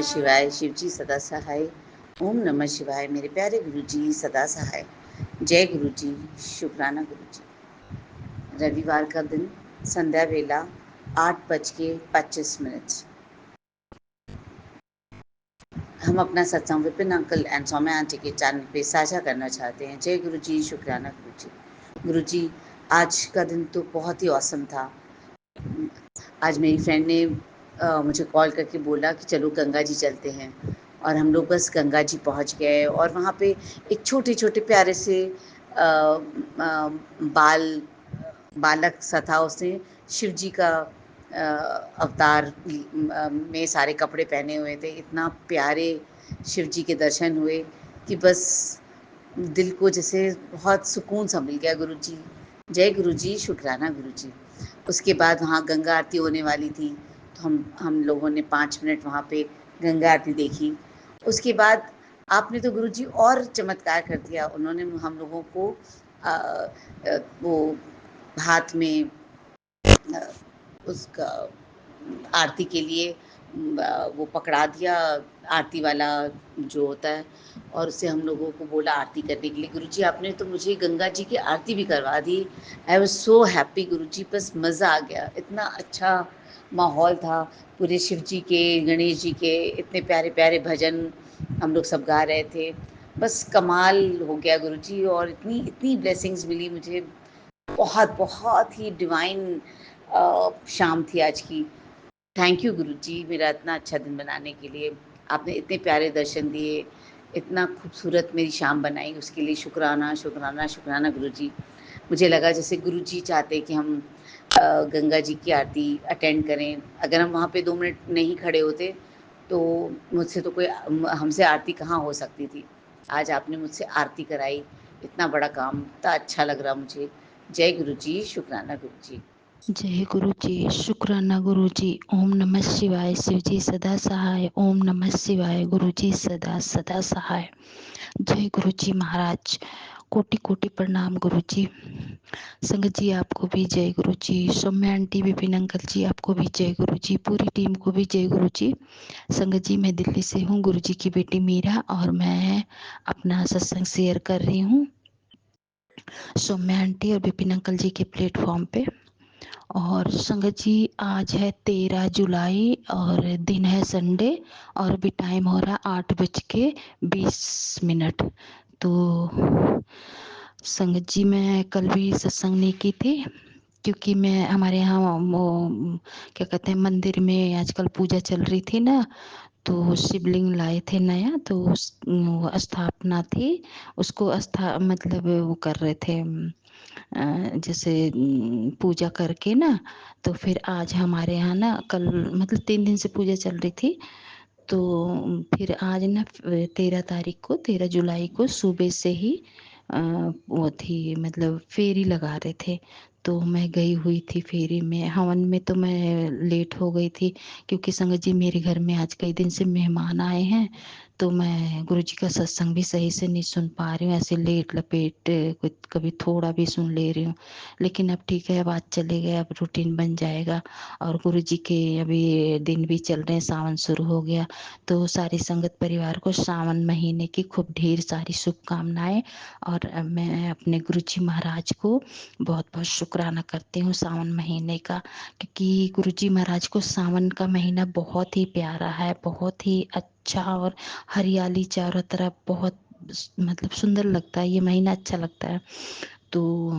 शिवाय, शिव जी सदा सहाय। ओम नमः शिवाय, मेरे प्यारे गुरु जी सदा सहाय। जय गुरु जी, शुक्राना गुरु जी। रविवार का दिन, संध्या वेला 8:25। हम अपना सत्संग Vipin uncle and Saumya aunty के चैनल पे साझा करना चाहते हैं। जय गुरु जी, शुक्राना गुरु जी। गुरु जी, आज का दिन तो बहुत ही औसम था। आज मेरी फ्रेंड ने मुझे कॉल करके बोला कि चलो गंगा जी चलते हैं, और हम लोग बस गंगा जी पहुंच गए। और वहाँ पे एक छोटे छोटे प्यारे से बालक सा था। उसने शिव जी का अवतार में सारे कपड़े पहने हुए थे। इतना प्यारे शिव जी के दर्शन हुए कि बस दिल को जैसे बहुत सुकून सा मिल गया। गुरु जी, जय गुरु जी, शुक्राना गुरु जी। उसके बाद वहाँ गंगा आरती होने वाली थी, तो हम लोगों ने 5 मिनट वहाँ पे गंगा आरती देखी। उसके बाद आपने तो गुरु जी और चमत्कार कर दिया। उन्होंने हम लोगों को वो हाथ में उसका आरती के लिए वो पकड़ा दिया, आरती वाला जो होता है, और उससे हम लोगों को बोला आरती करने के लिए। गुरुजी, आपने तो मुझे गंगा जी की आरती भी करवा दी। आई वाज सो हैप्पी गुरुजी, बस मज़ा आ गया। इतना अच्छा माहौल था, पूरे शिव जी के, गणेश जी के इतने प्यारे प्यारे भजन हम लोग सब गा रहे थे। बस कमाल हो गया गुरुजी, और इतनी इतनी ब्लेसिंग्स मिली मुझे। बहुत बहुत ही डिवाइन शाम थी आज की। थैंक यू गुरुजी, मेरा इतना अच्छा दिन बनाने के लिए। आपने इतने प्यारे दर्शन दिए, इतना खूबसूरत मेरी शाम बनाई, उसके लिए शुक्राना शुक्राना शुक्राना गुरुजी। मुझे लगा जैसे गुरुजी चाहते कि हम गंगा जी की आरती अटेंड करें। अगर हम वहाँ पे 2 मिनट नहीं खड़े होते तो मुझसे तो कोई हमसे आरती कहाँ हो सकती थी। आज आपने मुझसे आरती कराई, इतना बड़ा काम, इतना अच्छा लग रहा मुझे। जय गुरु जी, शुक्राना गुरु जी। जय गुरु जी, शुक्राना गुरु जी। ओम नमः शिवाय, शिव जी सदा सहाय। ओम नमः शिवाय, गुरु जी सदा सदा सहाय। जय गुरु जी महाराज, कोटि कोटि प्रणाम गुरु जी। संगत जी आपको भी जय गुरु जी। सौम्या आंटी, विपिन अंकल जी आपको भी जय गुरु जी। पूरी टीम को भी जय गुरु जी। संगत जी, मैं दिल्ली से हूँ, गुरु जी की बेटी मीरा, और मैं अपना सत्संग शेयर कर रही हूँ सौम्या आंटी और विपिन अंकल जी के प्लेटफॉर्म पे। और संगत जी, आज है 13 जुलाई और दिन है संडे, और अभी टाइम हो रहा है 8:20। तो संगत जी, मैं कल भी सत्संग नहीं की थी, क्योंकि मैं हमारे यहाँ वो क्या कहते हैं, मंदिर में आजकल पूजा चल रही थी ना, तो शिवलिंग लाए थे नया, तो उस स्थापना थी, उसको मतलब वो कर रहे थे, जैसे पूजा करके ना। तो फिर आज हमारे यहाँ ना, कल मतलब 3 दिन से पूजा चल रही थी, तो फिर आज ना 13 तारीख को, 13 जुलाई को सुबह से ही वो थी, मतलब फेरी लगा रहे थे। तो मैं गई हुई थी फेरी में। हवन में तो मैं लेट हो गई थी, क्योंकि संगत जी मेरे घर में आज कई दिन से मेहमान आए हैं, तो मैं गुरु जी का सत्संग भी सही से नहीं सुन पा रही हूँ, ऐसे लेट लपेट कुछ कभी थोड़ा भी सुन ले रही हूँ। लेकिन अब ठीक है, अब आज चले गए, अब रूटीन बन जाएगा। और गुरु जी के अभी दिन भी चल रहे हैं, सावन शुरू हो गया, तो सारी संगत परिवार को सावन महीने की खूब ढेर सारी शुभकामनाएं। और मैं अपने गुरु जी महाराज को बहुत बहुत शुक्राना करती हूँ सावन महीने का, क्योंकि गुरु जी महाराज को सावन का महीना बहुत ही प्यारा है, बहुत ही अच्छा, और हरियाली चारों तरफ, बहुत मतलब सुंदर लगता है, ये महीना अच्छा लगता है। तो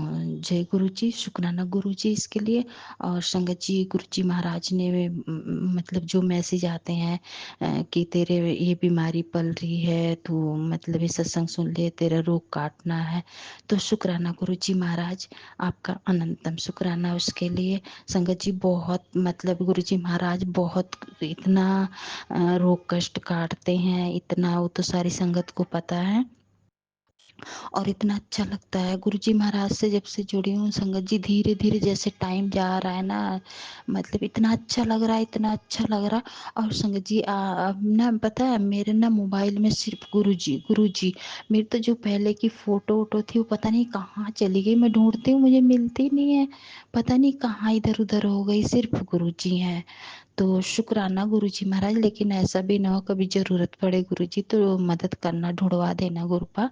जय गुरु जी, शुक्राना गुरु जी इसके लिए। और संगत जी, गुरु जी महाराज ने मतलब जो मैसेज आते हैं कि तेरे ये बीमारी पल रही है, तो मतलब ये सत्संग सुन ले, तेरा रोग काटना है, तो शुक्राना गुरु जी महाराज, आपका अनंतम शुक्राना उसके लिए। संगत जी, बहुत मतलब गुरु जी महाराज बहुत इतना रोग कष्ट काटते हैं, इतना, वो तो सारी संगत को पता है। और इतना अच्छा लगता है गुरुजी महाराज से जब से जुड़ी हूँ संगत जी, धीरे धीरे जैसे टाइम जा रहा है ना, मतलब इतना अच्छा लग रहा है, इतना अच्छा लग रहा है। और संगत जी अब ना पता है, मेरे ना मोबाइल में सिर्फ गुरुजी, मेरी तो जो पहले की फोटो वोटो थी वो पता नहीं कहाँ चली गई, मैं ढूंढती हूँ मुझे मिलती नहीं है, पता नहीं कहाँ इधर उधर हो गई, सिर्फ गुरुजी हैं। तो शुक्राना गुरुजी महाराज, लेकिन ऐसा भी ना हो कभी ज़रूरत पड़े गुरुजी तो मदद करना, ढूँढवा देना गुरुपा।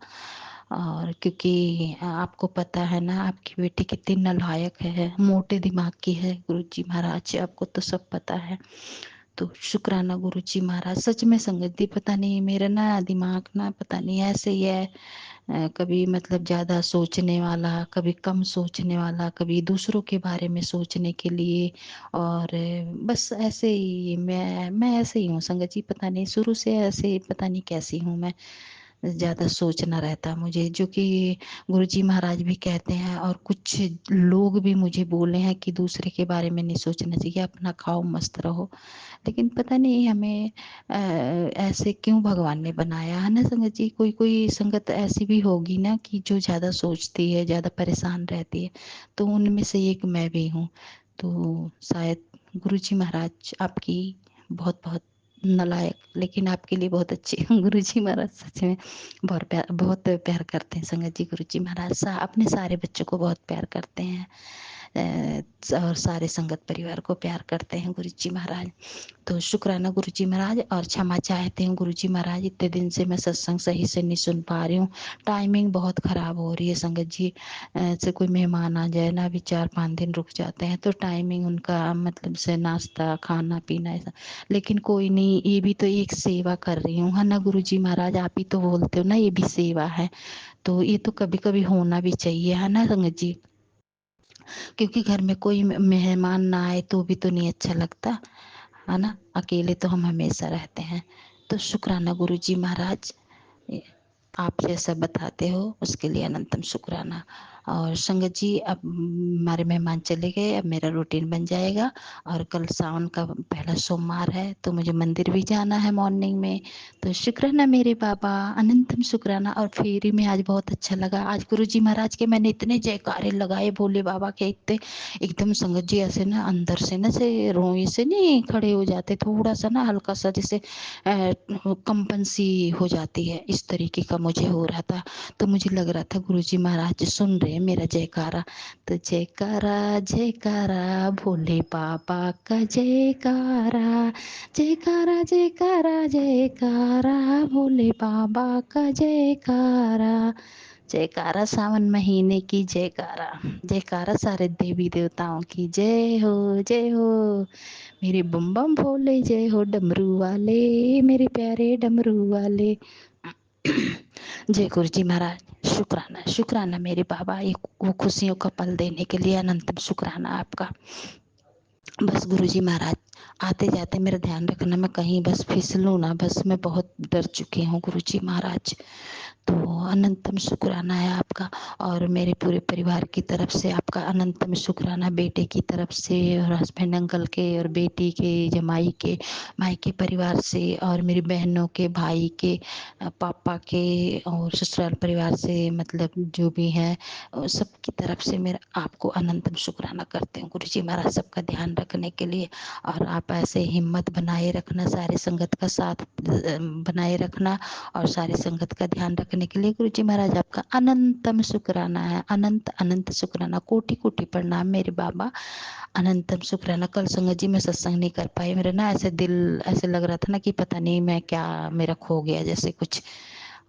और क्योंकि आपको पता है ना आपकी बेटी कितनी नालायक है, मोटे दिमाग की है गुरुजी महाराज, आपको तो सब पता है। तो शुक्राना गुरुजी महाराज, सच में संगत दी पता नहीं मेरा ना दिमाग ना पता नहीं ऐसे ही है। कभी मतलब ज़्यादा सोचने वाला, कभी कम सोचने वाला, कभी दूसरों के बारे में सोचने के लिए, और बस ऐसे ही मैं ऐसे ही हूँ संगत जी, पता नहीं शुरू से ऐसे पता नहीं कैसी हूँ मैं। ज़्यादा सोचना रहता मुझे, जो कि गुरुजी महाराज भी कहते हैं और कुछ लोग भी मुझे बोले हैं कि दूसरे के बारे में नहीं सोचना चाहिए, अपना खाओ मस्त रहो। लेकिन पता नहीं हमें ऐसे क्यों भगवान ने बनाया है ना संगत जी। कोई कोई संगत ऐसी भी होगी ना कि जो ज़्यादा सोचती है, ज़्यादा परेशान रहती है, तो उनमें से एक मैं भी हूँ। तो शायद गुरुजी महाराज आपकी बहुत बहुत नालायक, लेकिन आपके लिए बहुत अच्छे गुरुजी महाराज सच में बहुत प्यार करते हैं संगत जी। गुरुजी महाराज अपने सारे बच्चों को बहुत प्यार करते हैं, और सारे संगत परिवार को प्यार करते हैं गुरुजी महाराज। तो शुक्राना गुरुजी महाराज, और क्षमा चाहते हैं गुरुजी महाराज, इतने दिन से मैं सत्संग सही से नहीं सुन पा रही हूँ। टाइमिंग बहुत ख़राब हो रही है संगत जी। से कोई मेहमान आ जाए ना, अभी 4-5 दिन रुक जाते हैं तो टाइमिंग उनका मतलब से नाश्ता खाना पीना ऐसा। लेकिन कोई नहीं, ये भी तो एक सेवा कर रही हूँ है ना गुरुजी महाराज, आप ही तो बोलते हो ना ये भी सेवा है। तो ये तो कभी कभी होना भी चाहिए है ना संगत जी, क्योंकि घर में कोई मेहमान ना आए तो भी तो नहीं अच्छा लगता है ना, अकेले तो हम हमेशा रहते हैं। तो शुक्राना गुरुजी महाराज, आप जैसा बताते हो उसके लिए अनंतम शुक्राना। और संगत जी अब हमारे मेहमान चले गए, अब मेरा रूटीन बन जाएगा। और कल सावन का पहला सोमवार है तो मुझे मंदिर भी जाना है मॉर्निंग में। तो शुक्राना मेरे बाबा, अनंतम शुक्राना। और फेरी में आज बहुत अच्छा लगा, आज गुरुजी महाराज के मैंने इतने जयकारे लगाए भोले बाबा के, इतने एकदम संगत जी ऐसे ना अंदर से ना से रोए से नहीं खड़े हो जाते, थोड़ा सा ना हल्का सा जैसे कंपन सी हो जाती है, इस तरीके का मुझे हो रहा था। तो मुझे लग रहा था गुरुजी महाराज सुन रहे हैं मेरा जयकारा। तो जयकारा जयकारा भोले बाबा का जयकारा, जयकारा जयकारा जयकारा भोले बाबा का जयकारा, जयकारा सावन महीने की जयकारा, जयकारा सारे देवी देवताओं की जय हो, जय हो मेरे बम बम भोले, जय हो डमरू वाले, मेरे प्यारे डमरू वाले। जय गुरु जी महाराज, शुक्राना शुक्राना मेरे बाबा, ये वो खुशियों का पल देने के लिए अनंतम शुक्राना आपका। बस गुरुजी महाराज आते जाते मेरा ध्यान रखना, मैं कहीं बस फिसलूँ ना, बस मैं बहुत डर चुकी हूँ गुरुजी महाराज। तो अनंतम शुक्राना है आपका, और मेरे पूरे परिवार की तरफ से आपका अनंतम शुक्राना, बेटे की तरफ से और हस्बैंड अंकल के और बेटी के जमाई के मायके परिवार से और मेरी बहनों के भाई के पापा के और ससुराल परिवार से, मतलब जो भी हैं सबकी तरफ से मेरा आपको अनंतम शुक्राना करते हैं गुरुजी महाराज, सबका ध्यान रखने के लिए। और आप ऐसे हिम्मत बनाए रखना, सारे संगत का साथ बनाए रखना और सारे संगत का ध्यान रखने के लिए गुरुजी महाराज आपका अनंतम शुक्राना है, अनंत अनंत शुक्राना, कोटि कोटि प्रणाम मेरे बाबा, अनंतम शुक्राना। कल संगत जी मैं सत्संग नहीं कर पाई, मेरा ना ऐसे दिल ऐसे लग रहा था ना कि पता नहीं मैं क्या मेरा खो गया जैसे कुछ।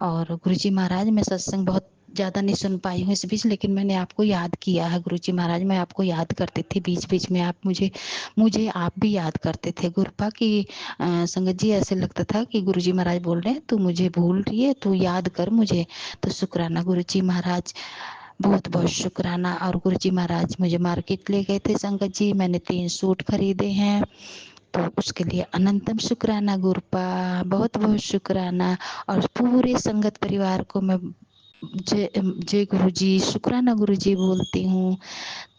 और गुरुजी महाराज मैं सत्संग बहुत ज़्यादा नहीं सुन पाई हूँ इस बीच, लेकिन मैंने आपको याद किया है गुरुजी महाराज, मैं आपको याद करती थी बीच बीच में, आप मुझे मुझे आप भी याद करते थे गुरुपा की। संगत जी ऐसे लगता था कि गुरुजी महाराज बोल रहे हैं तू मुझे भूल रही है, तू याद कर मुझे। तो शुक्राना गुरुजी महाराज, बहुत बहुत शुक्राना। और गुरुजी महाराज मुझे मार्केट ले गए थे संगत जी, मैंने 3 सूट खरीदे हैं, तो उसके लिए अनंतम शुक्राना गुरुपा, बहुत बहुत शुक्राना। और पूरे संगत परिवार को मैं जय जय गुरु जी, शुक्राना गुरु जी बोलती हूँ।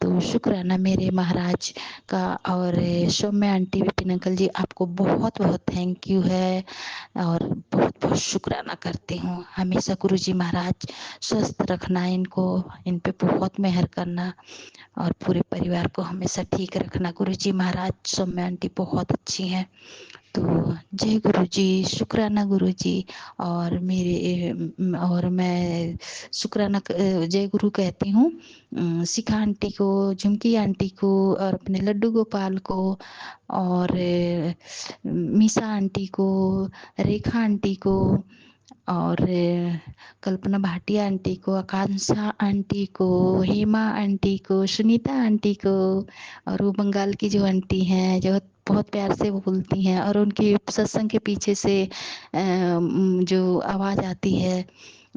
तो शुक्राना मेरे महाराज का। और सौम्या आंटी विपिन अंकल जी आपको बहुत बहुत थैंक यू है, और बहुत बहुत शुक्राना करती हूँ। हमेशा गुरु जी महाराज स्वस्थ रखना इनको, इन पे बहुत मेहर करना और पूरे परिवार को हमेशा ठीक रखना गुरु जी महाराज। सौम्या आंटी बहुत अच्छी हैं, तो जय गुरु जी, शुक्राना गुरु जी। और और मैं शुक्राना जय गुरु कहती हूँ शिखा आंटी को, झुमकी आंटी को, और अपने लड्डू गोपाल को, और मीसा आंटी को, रेखा आंटी को, और कल्पना भाटिया आंटी को, आकांक्षा आंटी को, हेमा आंटी को, सुनीता आंटी को, और वो बंगाल की जो आंटी हैं जो बहुत प्यार से बोलती हैं, और उनकी सत्संग के पीछे से जो आवाज़ आती है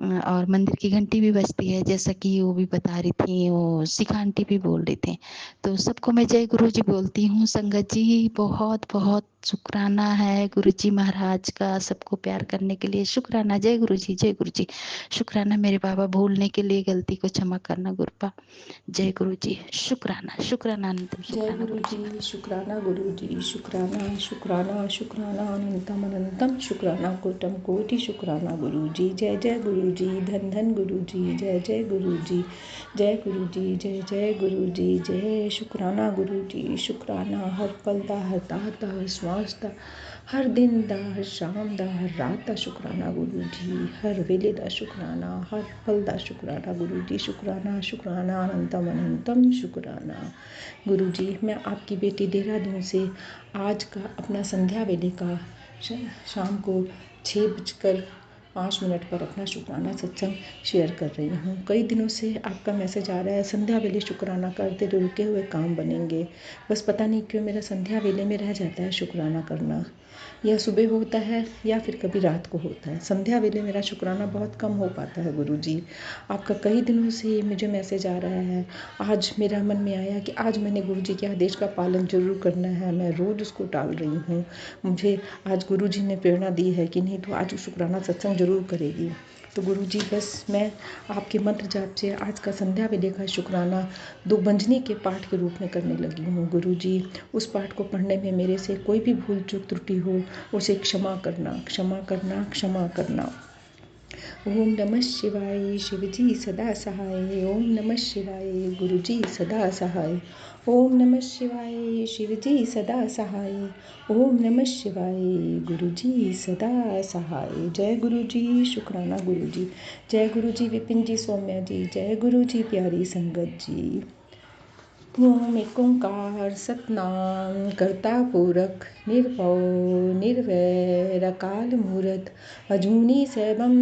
और मंदिर की घंटी भी बजती है, जैसा कि वो भी बता रही थी, वो शिखा आंटी भी बोल रही थी। तो सबको मैं जय गुरु जी बोलती हूँ। संगत जी बहुत बहुत शुक्राना है गुरु जी महाराज का, सबको प्यार करने के लिए शुक्राना। जय गुरु जी, जय गुरु जी। शुक्राना मेरे बाबा, भूलने के लिए गलती को क्षमा करना गुरुपा। जय गुरु जी, शुक्राना, शुक्राना अनंतम, जय शुक्राना गुरु गुरु जी, जी। शुक्राना गुरु जी, शुक्राना शुक्राना शुक्राना अनंतम अनंतम, शुक्राना कोटम कोटि, शुक्राना गुरु जी। जय जय गुरु जी, धन धन गुरु जी, जय जय गुरु जी, जय गुरु जी, जय जय गुरु जी, जय शुक्राना गुरु जी, शुक्राना हर पल दा, हर ताहत दा, हर श्वास दा, हर दिन दा, हर शाम दा, हर रात दा शुक्राना गुरु जी, हर वेले दा शुक्राना, हर पल दा शुक्राना गुरु जी, शुक्राना शुक्राना अनंतम अनंतम, शुक्राना गुरु जी। मैं आपकी बेटी देहरादून से आज का अपना संध्या वेले का शाम को 6:05 पर अपना शुक्राना सत्संग शेयर कर रही हूँ। कई दिनों से आपका मैसेज आ रहा है, संध्या वेले शुक्राना करते तो रुके हुए काम बनेंगे। बस पता नहीं क्यों मेरा संध्या वेले में रह जाता है शुक्राना करना, या सुबह होता है या फिर कभी रात को होता है। संध्या वेले मेरा शुक्राना बहुत कम हो पाता है गुरु जी। आपका कई दिनों से मुझे मैसेज आ रहा है। आज मेरा मन में आया कि आज मैंने गुरु जी के आदेश का पालन जरूर करना है। मैं रोज़ उसको टाल रही हूँ। मुझे आज गुरु जी ने प्रेरणा दी है कि नहीं तो आज शुक्राना सत्संग जरूर करेगी। तो गुरु जी बस मैं आपके मंत्र जाप से आज का संध्या वेले का शुक्राना दुग्भंजनी के पाठ के रूप में करने लगी हूँ। गुरु जी उस पाठ को पढ़ने में मेरे से कोई भी भूल चूक त्रुटि हो उसे क्षमा करना, क्षमा करना, क्षमा करना। ओम नमः शिवाय, शिवजी सदा सहाय। ओम नमः शिवाय, गुरुजी सदा सहाय। ओम नमः शिवाय, शिवजी सदा सहाय। ओम नमः शिवाय, गुरुजी सदा सहाय। जय गुरु जी, शुक्राना गुरु जी। जय गुरु जी, विपिन जी, सौम्या जी। जय गुरु जी, प्यारी संगत जी। ओम एक ओंकार सतनाम करता पुरख निर्भव निर्वैर अकाल मूरत अजूनी सैभम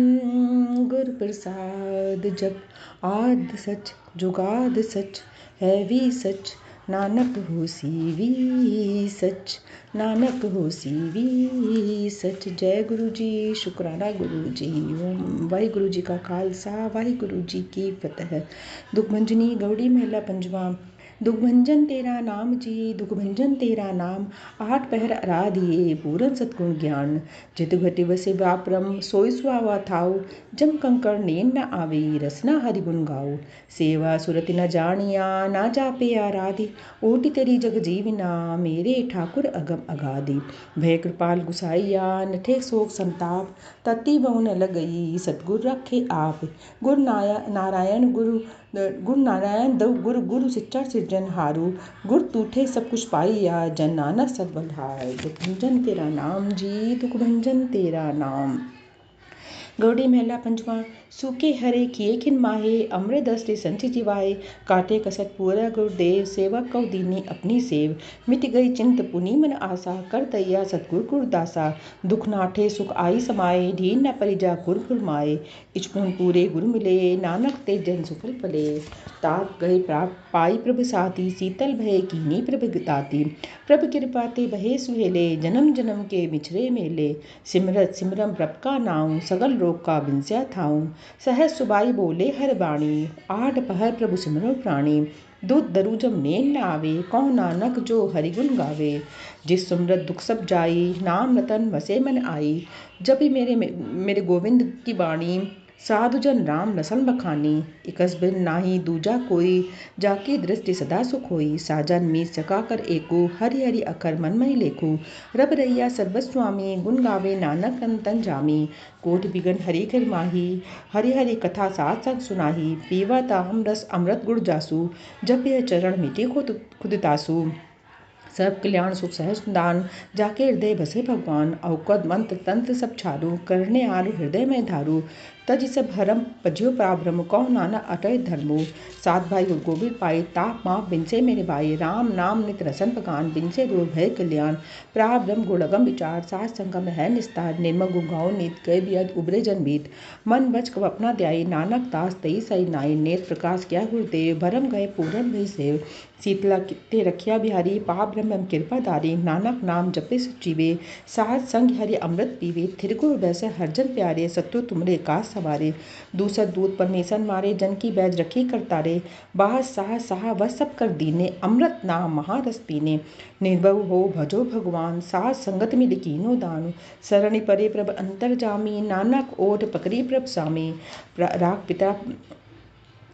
गुर प्रसाद। जप आद सच जुगाद सच है भी सच, नानक होसी भी सच, नानक होसी भी सच। जय गुरु जी, शुक्राना गुरु जी। ओम वाहिगुरु जी का खालसा, वाहिगुरु जी की फतेह। दुखभंजनी गौड़ी महला पंजवा। दुखभंजन तेरा नाम जी, दुखभंजन तेरा नाम, 8 पहर आराधिए पूरन सतगुण ज्ञान। जित घटि बसे बापरम सोई सुहावा थाऊ, जम कंकड़ नेन न आवे रसना हरि गुण गाओ। सेवा सुरति न जानिया ना जापे आराधि, ओटी तेरी जग जीविना मेरे ठाकुर अगम अगाधि। भय कृपाल गुसाइया नठे शोक संताप, तति बहु न लगई सतगुर रखे आप। गुरु नारायण गुरु नारायण दव गुरु गुरु सिच्चा सिरजन हारू, गुर तूठे सब कुछ पाइया जन नानक सत बलिहार। दुखभंजन तेरा नाम जी, दुखभंजन तेरा नाम। गौड़ी महला पंचवा। सूखे हरे किए खिन माहे, अमृत दृष्टि संचि जिवाए। काटे कसट पूरा गुरुदेव, सेवक कौ दीनी अपनी सेव। मिट गई चिंत पुनि मन आशा, कर दैया सतगुर गुरदासा। दुख नाठे सुख आई समाये, ढीन न परिजा गुर गुरमाए। इचपुन पूरे गुरु मिले, नानक ते जन सुफल पले। ताप गए पाई प्रभ साथी, शीतल भय कीनी प्रभ ताती। प्रभ कृपा ते बहे सुहेले, जन्म जन्म के बिछरे मेले। सिमरत सिमरम प्रभ का नाम, सगल रोग का बिंस्या थाऊं। सहज सुबाई बोले हर बाणी, 8 पहर प्रभु सिमरो प्राणी। दूध दरु जब नेन न आवे, कौन नानक जो हरिगुण गावे। जिस सुमरत दुख सब जाई, नाम रतन बसे मन आई। जब भी मेरे गोविंद की बाणी, साधु जन राम रसल बखानी। इकस बिन नाही दूजा कोई, जाकी दृष्टि सदा सुख होई। साजन मीत सका कर एको, हरि हरि अखर मन मही लेखू। रब रैया सर्वस्वामी, गुण गावे नानक अंतन जामी। कोट बिगन हरि कर माही, हरि हरि कथा साथ संग सुनाही। पीवा ताम रस अमृत गुण जासु, जब यह चरण मिटे खुद तासु। सब कल्याण सुख सहज दान, जाके हृदय बसे भगवान। औकद मंत्र तंत्र सब छारू, करने आरु हृदय में धारू। तज सब हरम पज्यो पराब्रह्म, कौ नाना अटय धर्मो। सात भाई गुरु गोविंद पाए, ताप माप बिनसे मेरे भाई। राम नाम नित रसन पकान, बिनसे दूर भय कल्याण। पराब्रह्म गुणगम विचार, सात संगम है निस्तार। निर्मल गुण गाओ नीत, गए बियद उबरे जन मीत। मन बच कब अपना ध्याई, नानक दास तई सही नाई। नेत्र प्रकाश क्या गुरुदेव, भरम गए पूरन भई सेव। शीतला कित्ते रखिया बिहारी, पाप ब्रह्म कृपा धारी। नानक नाम जपे सचिवे, साध संग हरि अमृत पीवे। थिर गुरु वैसे हरजन प्यारे, शत्रु तुमरे काज सवारे। दूसर दूत परमेशन मारे, जन की बैज रखी करतारे। बाह साह वह सब कर दीने, अमृत नाम महारस पीने। निर्भव हो भजो भगवान, साध संगत में कीनो दान। शरण परे प्रभ अंतर जामी, नानक ओट पकड़ी प्रभ सामी।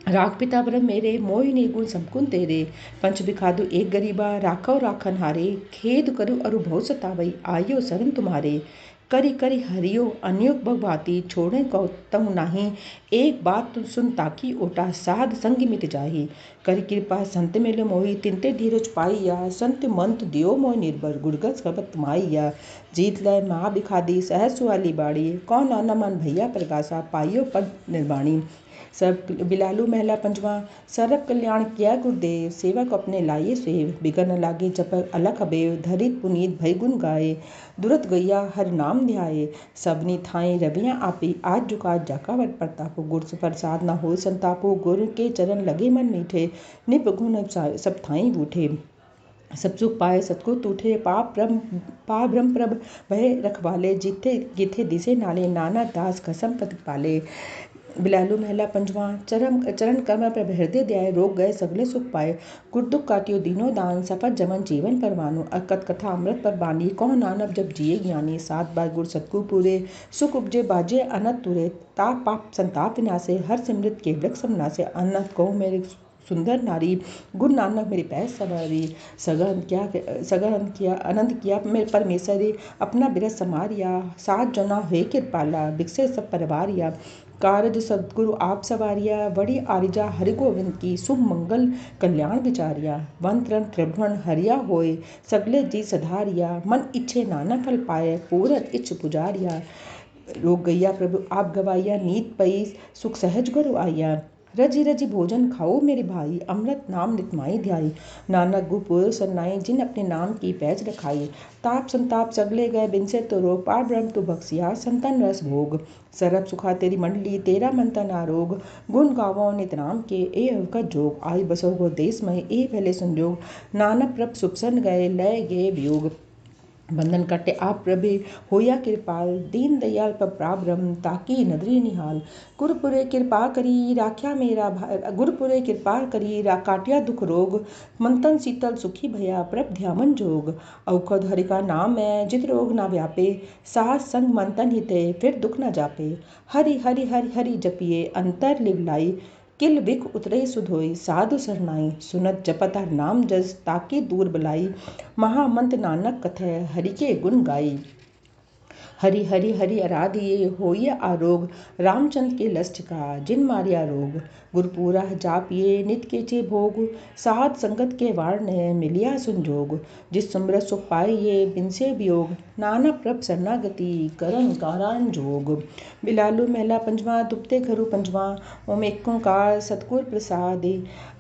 राग पिता ब्रह्म मेरे, मोहि निर्गुण समकुन तेरे। पंच बिखादु एक गरीबा, राखो राखन हारे। खेद करु अरु भव सतावई, आयो शरण तुम्हारे। करी करी हरियो अनयोग भगवाती, छोड़े कौतम नाही। एक बात तुम सुन ताकी ओटा, साध संग मिट जाही। करी कृपा संत मिल मोहि, तिनते धीरज पाइया। संत मंत दियो मोहि निर्भर, गुरगस कबत माइया। जीत लय महा बिखादी, सहज सुहाली बाड़ी। कौन नाना मन भैया प्रगासा, पाइयो पद निर्वाणी। सब बिलालू महला पंजवा, सरब कल्याण किया गुरुदेव। सेवक अपने लाइए सेव, बिगन न लागे जपक अलख अबेव। धरित पुनीत भय गुण गाए, दुरत गैया हर नाम ध्याए। सबनी थाई रवियाँ आपी, आज झुका जाका वर प्रतापो। गुर प्रसाद न होय संतापो, गुरु के चरण लगे मन मीठे। निप गुण सब थाई बूठे, सब सुख पाए सतगुर टूटे। पाप ब्रह्म प्रभ भय रखवाले, जिथे गिथे दिसे नाले। नाना दास कसम पति पाले। बिलालू महला पंजवा, चरण कमल प्रभ हृदय ध्याय। रोग गए सगले सुख पाए, गुर दुख काटियो दीनो दान। सफल जमन जीवन परवानो, अकत कथा अमृत पर बानी। कौन नानक जब जिए ज्ञानी, सात बार गुर सतगुर पूरे। सुख उपजे बाजे अनंत तुरे, ताप पाप संताप विनाशे। हर सिमृत के वृक्ष समनासे, अनंत कहो मेरे सुंदर नारी। गुरु नानक मेरी पैज सवारी। सगन किया अनंत किया मेरे परमेश्वरी। अपना बिरज समारिया, सात जना हुए कृपाला। बिकसे सब परवारिया, कारज सदगुरु आप सवारिया। बड़ी आरिजा हरि गोविंद की, शुभ मंगल कल्याण विचारिया। वन तरण त्रिभुवन हरिया होय, सगले जी सधारिया। मन इच्छे नाना फल पाए, पूरन इच्छ पुजारिया। रोग गैया प्रभु आप गवाइया, नीत पई सुख सहज गुरु आइया। रजी रजी भोजन खाओ मेरे भाई, अमृत नाम नितमाई ध्याई। नानक गुरपुर सरनाई, जिन अपने नाम की पैज रखाई। ताप संताप सगले गए, बिनसे तो रोग। पार ब्रह्म तू बख्सिया, संतन रस भोग। सरब सुखा तेरी मंडली, तेरा मन तन आरोग। गुण गावो नित नाम के, ए अवकत जोग। आई बसो गो देश में, ए पहले संजोग। नानक प्रभ सुपसन गए, लय गए वियोग। बंधन कटे आप प्रभु होया कृपाल। दीन दयाल पर ब्रह्म, ताकि नदरी निहाल। गुरपुरे कृपा करी राख्या मेरा गुरपुरे कृपा करी काटिया दुख रोग। मंतन शीतल सुखी भया, प्रभ ध्यामन जोग। औखद हरि का नाम है, जित रोग ना व्यापे। सास संग मंतन हिते, फिर दुख न जापे। हरि हरि हरि हरि जपिए, अंतर लिवलाई। किल बिख उतरे सुधोई, साधु सरनाई। सुनत जपत हर नाम जस, ताकि दूर बलाई। महामंत्र नानक कथय, हरि के गुण गाई। हरि हरि हरि आराधिए, होइए आरोग। रामचंद्र के लस्ट का, जिन मारिया रोग। गुरपूरा जापिए, नित के चे भोग। साध संगत के वारण, मिलिया संजोग। जिस सुमरत सुख पाइए, बिनसे वियोग। नाना प्रभ शरणागति, करन कारान जोग। बिलालू महला पंजवा, दुबते घरु पंजवा। ओम एक ओंकार सतगुर प्रसाद।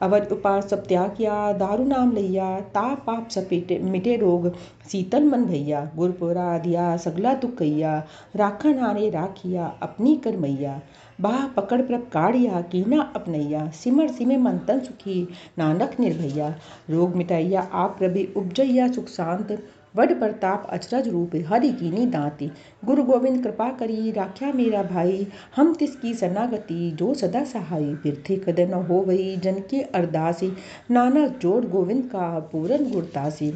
अवर उपार सब त्याग किया, दारू नाम लैया। ताप पाप सब मिटे रोग, शीतल मन भैया। गुरपुरा दिया सगला दुख गैया, राखन हारे राखिया अपनी कर मैया। बाह पकड़ प्रभ काढ़िया, कीना अपनैया। सिमर सिमे मन तन सुखी, नानक निर्भैया। रोग मिटाइया आप प्रभु, उपजैया सुख शांत। वड प्रताप अचरज रूप, हरि कीनी दांति। गुरु गोविंद कृपा करी राख्या मेरा भाई। हम तिसकी शरणागति, जो सदा सहाई। बिरथी कदर न होवई, जन की अरदासी। नानक जोड़ गोविंद का, पूरन गुरतासी।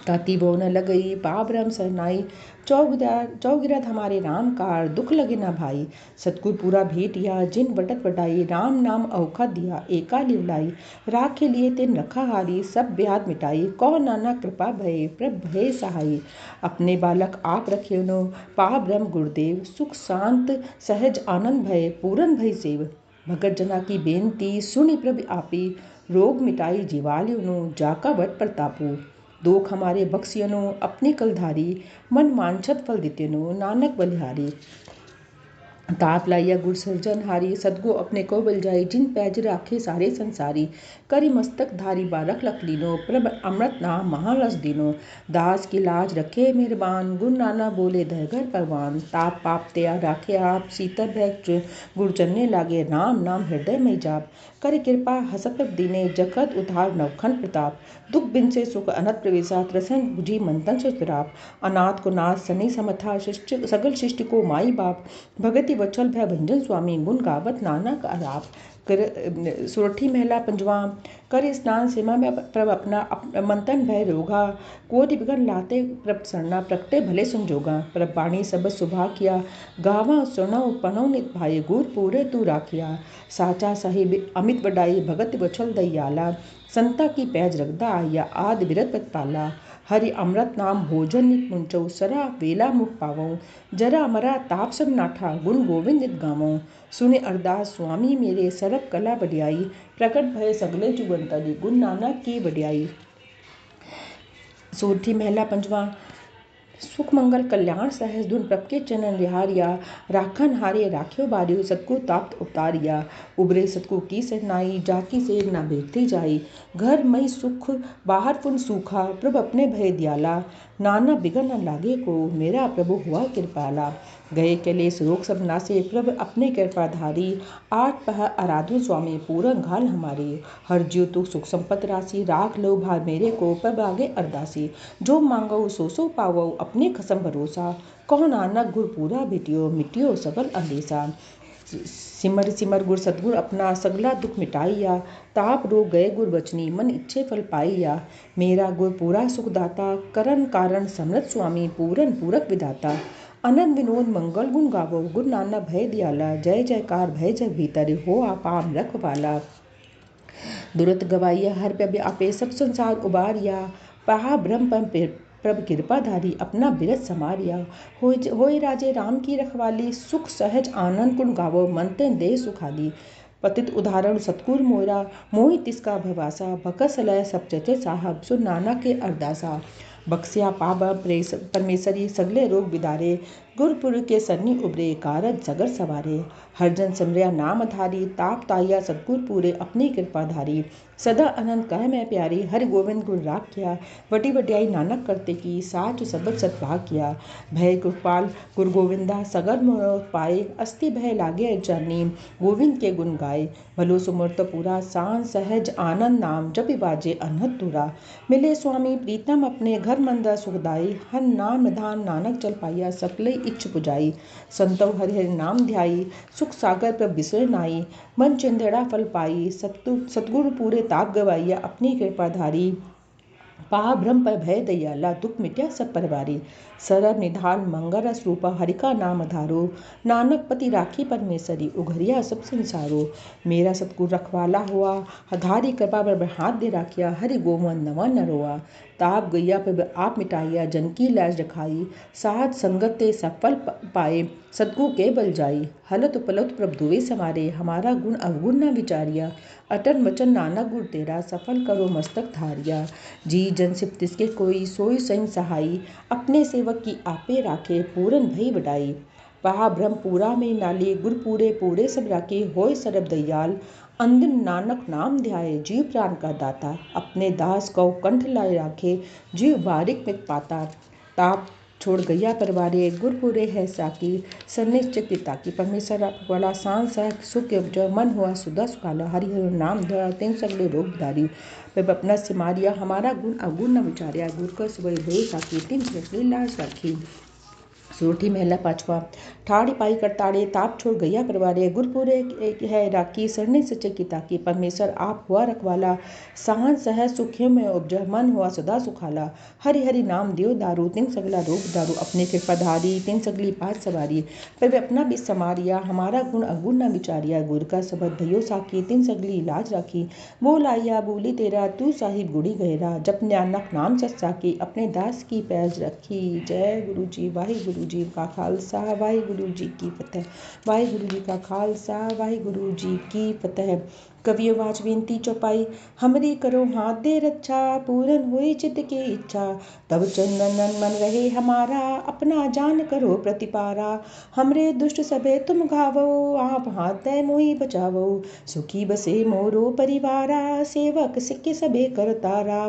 ताती वो न लगई, पाब्रह्म सरनाई। चौगिरद हमारे राम कार, दुख लगे ना भाई। सतगुर पूरा भेटिया, जिन बटत बटाई। राम नाम औखा दिया, एका लिवलाई। राखे लिए तिन रखा हारी, सब ब्याद मिटाई। कौ नाना कृपा भय, प्रभ भय सहाई। अपने बालक आप रखे नो, पाब्रह्म गुरुदेव। सुख शांत सहज आनंद भय, पूरन भय सेव। भगत जना की बेनती, सुनि प्रभ आपी। रोग मिटाई जीवाल्युनु, जाका वट प्रतापु। दोख हमारे बख्सियनो अपनी कलधारी, मन वांछत फल दित्यनो नानक बलिहारी। ताप लाइया गुर सर्जनहारी, सदगुरु अपने को बल जाई, जिन पैज राखे सारे संसारी। करी मस्तक धारी बारख लख लीनो, प्रभ अमृत नाम महारस दीनो। दास की लाज रखे मेहरबान, गुरु नाना बोले दहगर परवान। ताप पाप त्या राखे आप, सीतर भय गुरु चन्ने लागे, राम नाम हृदय में जाप। करी कृपा हसत दीने, जगत उद्धार नवखन प्रताप। दुख बिन से सुख अनत प्रवेशा, त्रसन बुझी मंथन से त्राप। अनाथ को नाथ सनी समथा, सगल सृष्टि को माई बाप। भगति वचल भय भंजन स्वामी, गुण गावत नानक अराप। सुरठी महला पंजवा। कर स्नान सीमा में प्रभ अपना मंथन भय रोगा, कोटि विघ्न लाते प्रभ सरना, प्रगटे भले संजोगा। प्रभ बाणी सब सुभा किया, गावा सुनौ पनौ नित भाई, गुर पूरे तू राखिया। साचा साहिब अमित वडाई, भगत वचल दयाला। संता की पैज रगदा आया, आदि बिरत पतपाला। हरि अमृत नाम भोजन नित मुंचौ, सरा वेला मुख पावौ। जरा मरा ताप सब नाठा, गुण गोविंद नित गावौ। सुने अरदास स्वामी मेरे, सरब कला बड़ियाई। प्रकट भय सगले जुगंतरी, गुरु नानक की वडियाई। सोरठी महला पंजवा। सुख मंगल कल्याण सहज धुन, प्रभ के चरण रिहारिया। राखन हारे राख्यो बारियो, सतगुरु ताप्त उतारिया। उबरे सतगुरु की सरनाई, जाकी सेव न भेटती जाई। घर मई सुख बाहर पुन सूखा, प्रभ अपने भय दयाला। नाना बिघन न लागे को, मेरा प्रभु हुआ कृपाला। गए कलेस रोग सब नासे, प्रभ अपने कृपा धारी। आठ पह आराधो स्वामी, पूरन घाल हमारी। हर जीव तू सुख संपत राशि, राख लो भार मेरे को, प्रभ आगे अरदासी। जो मांगो सो पावो, अपने खसम भरोसा। कहो नानक गुर पूरा भेटियो, मिटियो सकल अंदेशा। सिमर सिमर गुर सतगुर अपना, सगला दुख मिटाइया। ताप रोग गए गुर बचनी, मन इच्छे फल पाइया। मेरा गुर पूरा सुखदाता, करन कारण समृत स्वामी, पूरन पूरक विधाता। आनंद विनोद मंगल गुण गावो, गुरु नानक भय दयाला। जय जयकार भय जग भीतर, हो आपाम रखवाला। दुरत गवाइया हर पे आपे, सब संसार उबारिया। पहा ब्रह्म प्रभ कृपाधारी, अपना बिरत समारिया। होय राजे राम की रखवाली, सुख सहज आनंद गुण गावो, मन तन दे सुखाली। पतित उदाहरण सतगुर मोरा, मोहि तिसका भवासा। भगत सलय सब चचे साहब, सुन नानक के अरदासा। बख्सिया पावा परमेश्वरी, सगले रोग बिदारे। गुरपुर के सन्नी उबरे, कारज सगर सवारे। हरजन सिमरिया नाम धारी, ताप ताइया सतगुर पूरे, अपनी कृपा धारी। सदा अनंत कह मैं प्यारी, हरि गोविंद गुण राखिया। वटी वड्याई नानक करते की, साच सबद सतभाग किया। भय कृपाल गुरु गोविंदा, सगर मनोरथ पाए। अस्थि भय लागे जानी, गोविंद के गुण गाए। भलो सुमर्त पूरा, सांस सहज आनंद नाम, जपि बाजे अनहद तुरा। मिले स्वामी प्रीतम अपने, घर मंदिर सुखदाई। हर नाम निधान नानक चल पाइया, सकले इच्छ पुजाई। संतव हरि हरि नाम ध्याई, सुख सागर प्रभ बिसरे नाई। मन चिंधड़ा फल पाई, सतगुरु पूरे ताप गवाइया, अपनी कृपा धारी। पाह ब्रह्म पर भय दयाला, दुख मिट्या सब परवारी। सरब निधान मंगर रूपा, हरि का नाम धारो। नानक पति राखी परमेश्वरी, उघरिया सब संसारो। मेरा सतगुरु रखवाला हुआ, धारी कृपा पर हाथ दे राखिया। हरि गोमन नवा न रोआ, ताप गैया पर आप मिटाइया। जन की लाज रखाई, साध संगत ते सफल पाए। सतगुरु के बल जाई, हलत पलत प्रभ दुवे समारे। हमारा गुण अवगुण न विचारिया, अटन वचन नानक गुर तेरा। सफल करो मस्तक धारिया, जी जन सिप तिसके कोई। सोई सही सहाई, अपने सेवक की आपे राखे। पूरन भई वडाई, पहा ब्रह्म पूरा में नाले। गुर पूरे पूरे सब राखे, होय सरब दयाल। अंदिन नानक नाम ध्याए, जीव प्राण का दाता। अपने दास को कंठ लाए राखे, जीव बारिक मित पाता। ताप छोड़ गैया परवारे, गुरपुरे है साकी। सन्निश्चित पिता की परमेश्वर वाला, सांस सुख मन हुआ सुधा सुखाला। हरि हरि नाम धरा, तिन सगले रोग धारी। वह अपना सिमारिया, हमारा गुण अवगुण न विचारिया। गुर का सुबह भय साकी, तिन सगले लाज राखी। सोरठी महला पांचवा। ठाड़ी पाई करताड़े, ताप छोड़ गैया परवारे। गुरपुरे है राखी, सरने सच्चे की ताकी। परमेश्वर आप हुआ रखवाला, सहन सहज सुखियों में उपजा। मन हुआ सदा सुखाला। हरि हरि नाम दियो दारू, तिन सगला रोग दारू। अपने कृपा धारी, तिन सगली पात सवारी। पर अपना भी समारिया, हमारा गुण अवगुण न विचारिया। गुर का सबद भयो साकी, तिन सगली लाज राखी। बोल आया बोली तेरा, तू साहिब गुड़ी गहरा। जप नानक नाम सच साकी, अपने दास की पैज रखी। जय गुरु जी। वाहिगुरु जी का खालसा, वाहिगुरु जी की फतेह। वाहिगुरु जी का खालसा, वाहिगुरु जी की फतेह। कवि आवाज बेनती चौपाई। हमरी करो हाथ दे रक्षा, पूरन होई चित्त की इच्छा। तब चंदन मन रहे हमारा, अपना जान करो प्रतिपारा। हमरे दुष्ट सबे तुम घावो, आप हाथ दे मोहि बचावो। सुखी बसे मोरो परिवारा, सेवक सिक्के सबे करतारा।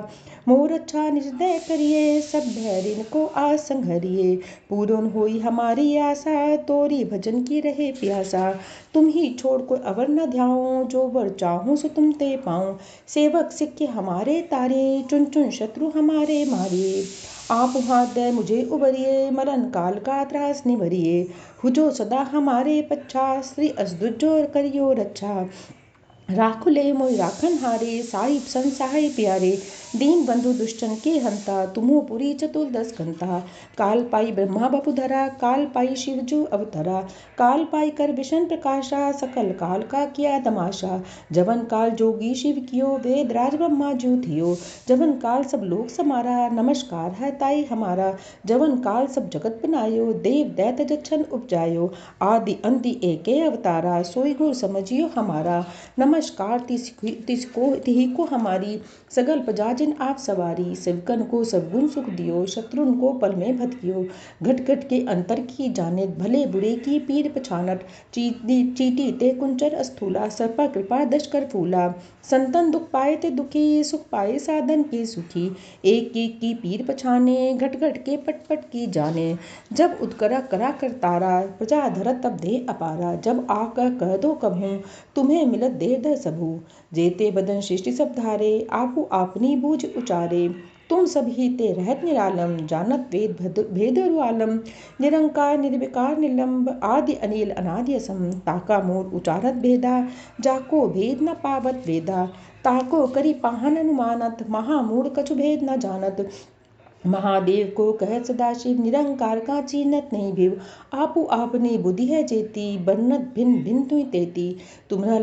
मोर अच्छा निजदय करिए, सब भैरिन को आज संघरिए। पूरन होई हमारी आशा, तोरी भजन की रहे प्यासा। तुम ही छोड़ कोई अवर न ध्याओ, जो वर चाहूं सो तुम ते पाऊं। सेवक सिक्के हमारे तारे, चुन चुन शत्रु हमारे मारे। आप हाथ दे मुझे उबरिए, मरण काल का त्रास निबरिए। हुजो सदा हमारे पच्छा, श्री असदुजो करियो रक्षा। राखुले मोहि राखन हारे, साहिब संसाय प्यारे। दीन बंधु दुष्टन के हंता, तुमो पुरी चतुर्दश कंता। काल पाई ब्रह्मा बपु धरा, काल पाई शिव जो अवतरा। काल पाई कर विशन प्रकाशा, सकल काल का किया तमाशा। जवन काल जोगी शिव कियो, वेद राज ब्रह्मा जो थियो। जवन काल सब लोक समारा, नमस्कार है ताई हमारा। जवन काल सब जगत बनायो, देव दैत जच्छन उपजायो। आदि अंति एके अवतारा, सोई गुर समझियो हमारा। नमस्कार तिहि को हमारी, सगल प्रजा जिन आप सवारी। सेवकन को सब गुण सुख दियो, शत्रुन को पल में भटकियो। घट घट के अंतर की जानित, भले बुरे की पीर पछानत। चीटी ते कुंचर अस्थूला, सर्पा कृपा दश कर फूला। संतन दुख पाए ते दुखी, सुख पाए साधन के सुखी। एक एक की पीर पछाने, घट घट के पट पट की जाने। जब उदकरा करा कर तारा, प्रजा धरत तब दे अपारा। जब आकर कह दो कभूं, तुम्हें मिलत देह दर सबू। जेते बदन सृष्टि सब धारे, आपू आपनी बूझ उचारे। तुम सब ही ते रहत निरालम, जानत वेद भेद आलम। निरंकार निर्विकार निलंब, आदि अनिल अनादि असम। ताका मोर उचारत भेदा, जाको भेद न पावत वेदा। ताको करी पाहन अनुमानत, महामूढ़ कछु भेद न जानत। महादेव को कहत सदाशिव, निरंकार का चीनत नहीं भिव। आपू आपने बुद्धि है जेती, बन्नत भिन्न भिन्न तुई तेती। तुमरा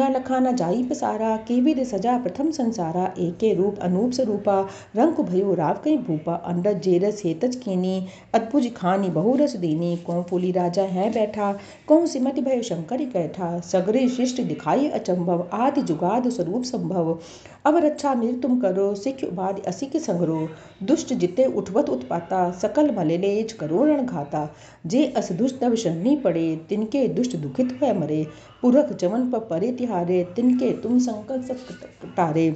लखा न जाई पसारा, केविद सजा प्रथम संसारा। एके रूप अनूप स्वरूपा, रंग भयो राव कई भूपा। अंडज जेरस हेतज कीनी, अद्भुज खानी बहु रस दीनी। कौन फूली राजा है बैठा, कौन सिमति भय शंकर कैठा। सगरे सृष्टि दिखाई अचंभव, आदि जुगाद स्वरूप संभव। अब रक्षा मेरी तुम करो, सिख उपाधि असी के संगरो। दुष्ट जिते उठवत उत्पाता, सकल मलेलेज करो रणघाता। जे अस दुष्ट तब शरणी पड़े, तिनके दुष्ट दुखित हुए मरे। पुरख जमन पर परे तिहारे, तिनके तुम संकट सब टारे।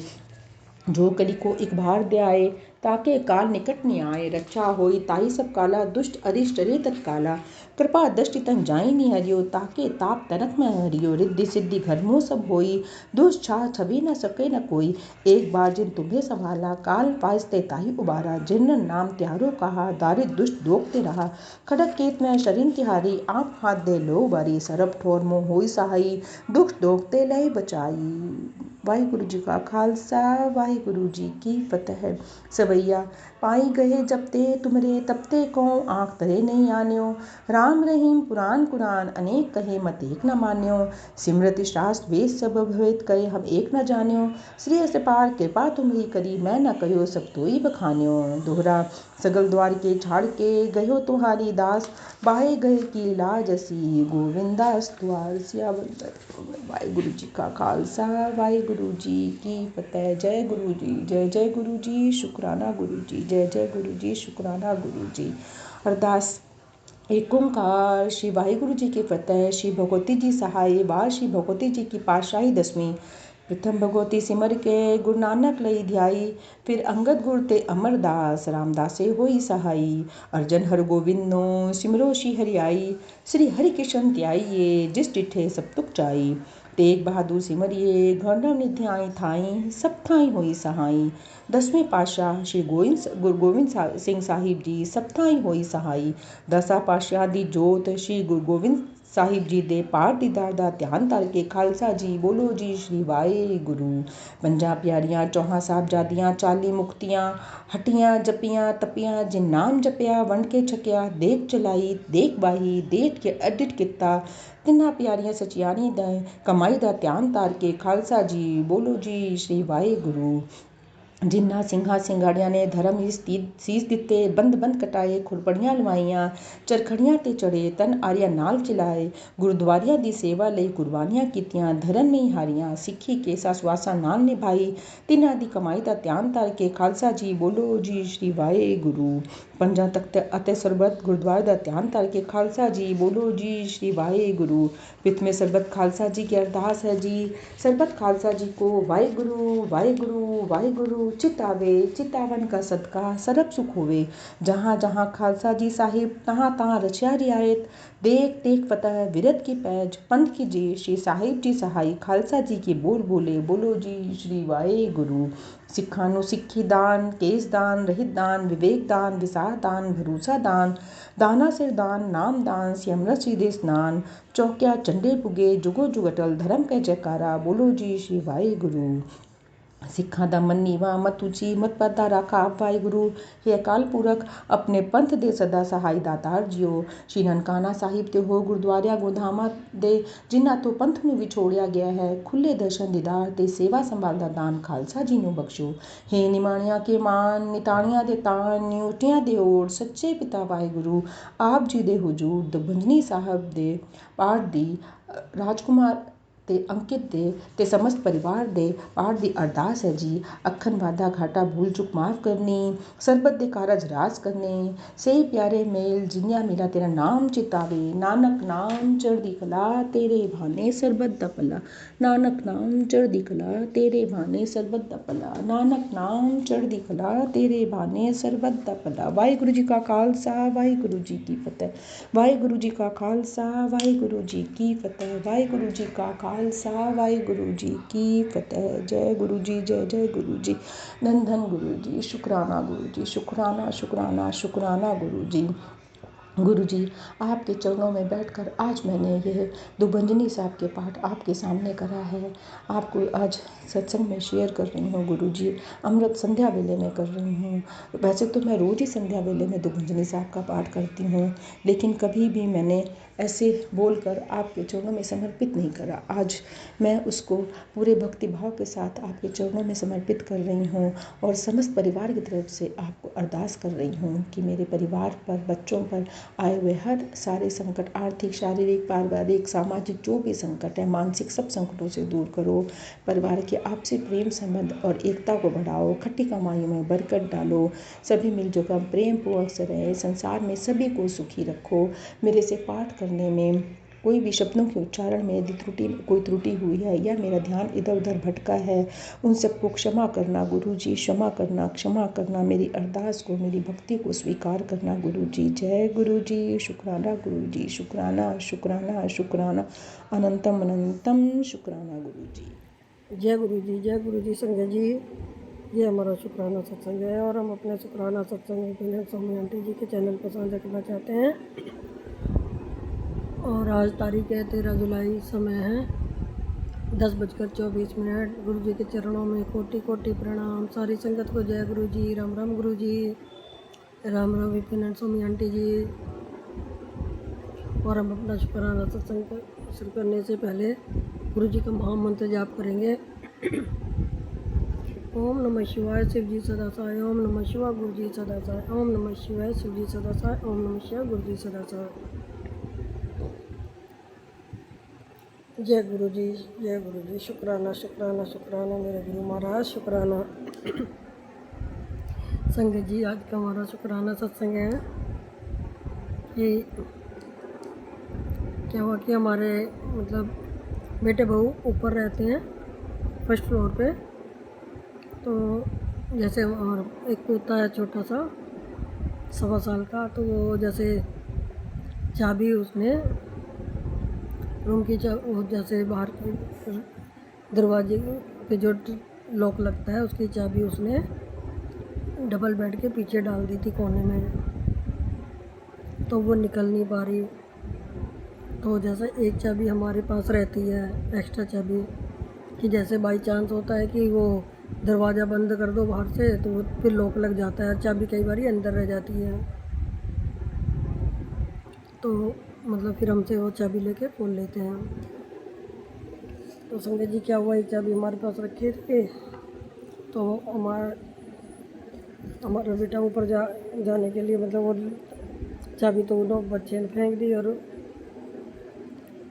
जो कली को एक बार दे आए, ताके काल निकट न्याय। रक्षा होई ताई सब काला, दुष्ट अरिष्ट रे तत्काला। कृपा दृष्टि तन जाई निहरियो, ताके ताप तनक में हरियो। रिद्धि सिद्धि घर मोह सब होई, दुष्ट छा छवि न सके न कोई। एक बार जिन तुम्हें संभाला, काल पासते ताही उबारा। जिन नाम त्यारो कहा, दारिद्र दुष्ट दोगते रहा। खड़क केत में शरीन तिहारी, आप हाथ दे लो बारी। सरब ठोर मोह होई सहाई, दुख दोगते लय बचाई। वाहिगुरु जी का खालसा, वाहिगुरु जी की फतेह। सवैया पाई गए जब ते तुमरे, तब ते कहो आँख तरे नहीं आन्यो। राम रहीम पुराण कुरान, अनेक कहे मत एक न मान्यो। सिमरति शास्त्र वेद सब भेद कहे, हम एक न जान्यो। श्री अस पार कृपा तुम्हारी करी, मैं न कहो सब तोई बखान्यो। दोहरा सगल द्वार के छाड़ के, गयो तुम्हारी दास। बाहे गए की लाज असी, गोविंदास द्वार सियावर। वाहिगुरु जी का खालसा, वाहिगुरु जी की फतेह। जय गुरु जी, जय जय गुरु जी, शुकराना गुरु जी, जय जय गुरु जी, शुकराना गुरु जी। अरदास। एक ओंकार। श्री वाहिगुरु जी की फतेह। श्री भगवती जी सहाय, बार श्री भगवती जी की पातशाही दसवीं। प्रथम भगवती सिमर के, गुरु नानक लई ध्याई। फिर अंगद गुर ते अमरदास, रामदासे होई सहाई। अर्जन हर गोविंदो, सिमरो श्री हरियाई। श्री हरि किशन त्याइये, जिस डिठे सब तुक जाई। तेग बहादुर सिमरिये, घरनव निध्याई थाई। सब थाई होई सहाई। दसवें पातशाह श्री गुरु गोविंद सिंह साहिब जी, सब थाई होई सहाई। दसा पातशाह दी जोत, श्री गुरु गोविंद साहिब जी दे पाठ दीदार दा ध्यान धर के। खालसा जी बोलो जी, श्री वाहिगुरु। पंजा प्यारियां चौहां साहबजादियां, 40 मुक्तियां हटियां जपियां तपियां। जिन नाम जपिया वंड के छकिया, देख चलाई देख बाही, देख के अडिट किता। तिन्ना प्यारियां सचियानी दा कमाई दा ध्यान तार के। खालसा जी बोलो जी, श्री वाहिगुरु। जिन्ना ਸਿੰਘਾਂ ਸਿੰਘਾੜਿਆਂ ਨੇ ਧਰਮ ਸੀਸ ਦਿੱਤੇ, ਬੰਦ ਬੰਦ ਕਟਾਏ, ਖੁਰਪੜੀਆਂ ਲਵਾਈਆਂ, ਚਰਖੜੀਆਂ ਤੇ ਚੜੇ, ਤਨ ਆਰਿਆ ਨਾਲ ਚਲਾਏ, ਗੁਰਦੁਆਰਿਆਂ ਦੀ ਸੇਵਾ ਲਈ ਕੁਰਬਾਨੀਆਂ ਕੀਤੀਆਂ, ਧਰਮ ਨਹੀਂ ਹਾਰੀਆਂ, ਸਿੱਖੀ ਕੇ ਸਵਾਸਾਂ ਨਾਲ ਨਿਭਾਈ, ਤਿੰਨਾਂ ਦੀ ਕਮਾਈ ਦਾ ਧਿਆਨ ਧਰ ਕੇ ਖਾਲਸਾ ਜੀ ਬੋਲੋ ਜੀ ਸ਼੍ਰੀ ਵਾਹਿਗੁਰੂ। ਪੰਜਾਂ ਤਖਤ ਅਤੇ ਸਰਬੱਤ ਗੁਰਦੁਆਰੇ ਦਾ ਧਿਆਨ ਧਰ ਕੇ ਖਾਲਸਾ ਜੀ ਬੋਲੋ ਜੀ श्री वाहेगुरु। वित्त में सरबत खालसा जी की अरदास है जी, सरबत खालसा जी को वाहेगुरु वाहेगुरु वाहेगुरु। चित आवे चितावन का सदका सरब सुख होवे, जहाँ जहाँ खालसा जी साहिब तहाँ तहाँ रचिया रियायत, देख देख फतह विरत की पैज, पंथ की जी श्री साहिब जी सहाय, खालसा जी की बोल बोले बोलो जी श्री वाहेगुरु। सिखा नूं सिक्खी दान, केस दान, रहित दान, विवेक दान, विसार दान, भरोसा दान, दाना सिर दान, नाम दान, सिमरत श्री दे स्नान, चौकिया चंडे पुगे, जुगो जुग अटल धर्म के जयकारा, बोलो जी श्री वाहेगुरु। सिखा दा मन नीवा मत उची मत पदा राखा आप वाहिगुरु। हे अकाल पुरख अपने पंथ दे सदा सहाय दातार जियो। श्री ननकाना साहिब ते हो गुरुद्वारिया गोधामा दे, जिन्हां तो पंथ नूं विछोड़िया गया है, खुले दर्शन दीदार ते सेवा संभाल दा दान खालसा जी नूं बख्शो। हे निमाणिया के मान, निताणिया दे तान, निउटिया दे ओड़, सच्चे पिता वाहिगुरु आप जी दे हुजूर दुबंजनी साहब दे पाठ दी राजकुमार ते अंकित दे ते समस्त परिवार दे पाठ दी अरदास है जी। अखन वादा घाटा भूल चुक माफ करनी, सरबत दे कारज राज करने, से प्यारे मेल जिन्या मिला तेरा नाम चितावे, नानक नाम चढ़दी कला तेरे भाने सरबत दा भला, नानक नाम चढ़दी कला तेरे भाने सरबत दा भला, नानक नाम चढ़दी कला तेरे भाने सरबत दा भला। वाहिगुरु जी का खालसा वाहिगुरु जी की फतेह, वाहिगुरु जी का खालसा वाहिगुरु जी की फतेह, वाहिगुरु जी का खालसा वाहिगुरु जी की फतेह। जय गुरु जी जय जय गुरु जी, धन धन गुरु जी, शुक्राना गुरु जी, शुक्राना शुक्राना शुक्राना गुरु जी। गुरु जी आपके चरणों में बैठकर आज मैंने यह दुबंजनी साहब के पाठ आपके सामने करा है, आपको आज सत्संग में शेयर कर रही हूँ गुरु जी। अमृत संध्या वेले में कर रही हूँ। वैसे तो मैं रोज़ ही संध्या वेले में दुबंजनी साहब का पाठ करती हूँ, लेकिन कभी भी मैंने ऐसे बोलकर आपके चरणों में समर्पित नहीं करा। आज मैं उसको पूरे भक्ति भाव के साथ आपके चरणों में समर्पित कर रही हूँ और समस्त परिवार की तरफ से आपको अरदास कर रही हूँ कि मेरे परिवार पर, बच्चों पर आए हुए हर सारे संकट, आर्थिक, शारीरिक, पारिवारिक, सामाजिक जो भी संकट है, मानसिक सब संकटों से दूर करो। परिवार के आपसी प्रेम संबंध और एकता को बढ़ाओ, खट्टी कमाई में बरकत डालो, सभी मिलजुल कर प्रेम पूर्वक से रहे, संसार में सभी को सुखी रखो। मेरे से पाठ करने में कोई भी शब्दों के उच्चारण में यदि कोई त्रुटि हुई है या मेरा ध्यान इधर उधर भटका है, उन सबको क्षमा करना गुरु जी, क्षमा करना, मेरी अरदास को, मेरी भक्ति को स्वीकार करना गुरु जी। जय गुरु जी, शुक्राना गुरु जी, शुक्राना शुक्राना शुक्राना, अनंतम अनंतम शुक्राना गुरु जी। जय गुरु जी, जय गुरु जी। संगत जी, ये हमारा शुक्राना सत्संग है और हम अपने शुक्राना सत्संग विनय स्वामी आंटी जी के चैनल पर साझा करना चाहते हैं। और आज तारीख है 13 जुलाई, समय है 10:24। गुरु जी के चरणों में कोटि कोटि प्रणाम। सारी संगत को जय गुरु जी, राम राम गुरु जी, राम राम विनय स्वामी आंटी जी। और हम अपना शुक्राना सत्संग शुरू करने से पहले गुरु जी का महामंत्र जाप करेंगे। ओम नमः शिवाय शिव जी सदा साय, ओम नमः शिवाय गुरु जी सदा साय, ओम नमः शिवाय शिव जी सदा साय, ओम नमः शिवाय गुरु जी सदा साय। जय गुरु जी, जय गुरु जी। शुक्राना शुक्राना शुक्राना मेरे गुरु महाराज, शुक्राना। संगत जी, आज का हमारा शुक्राना सत्संग है कि क्या हुआ कि हमारे मतलब बेटे बहू ऊपर रहते हैं फर्स्ट फ्लोर पे। तो जैसे और एक पोता है छोटा सा 1.25 साल का, तो वो जैसे चाबी उसने रूम की वो जैसे बाहर के दरवाजे पे जो लॉक लगता है उसकी चाबी उसने डबल बेड के पीछे डाल दी थी कोने में, तो वो निकल नहीं पा रही। तो जैसे एक चाबी हमारे पास रहती है एक्स्ट्रा चाबी, कि जैसे बाई चांस होता है कि वो दरवाज़ा बंद कर दो बाहर से तो वो फिर लॉक लग जाता है, चाबी कई बार अंदर रह जाती है। तो मतलब फिर हमसे वो चाबी लेके खोल लेते हैं। तो संगत जी, क्या हुआ, एक चाबी हमारे पास रखी थी, तो हमारा हमारा बेटा ऊपर जाने के लिए मतलब वो चाबी तो उन बच्चे ने फेंक दी और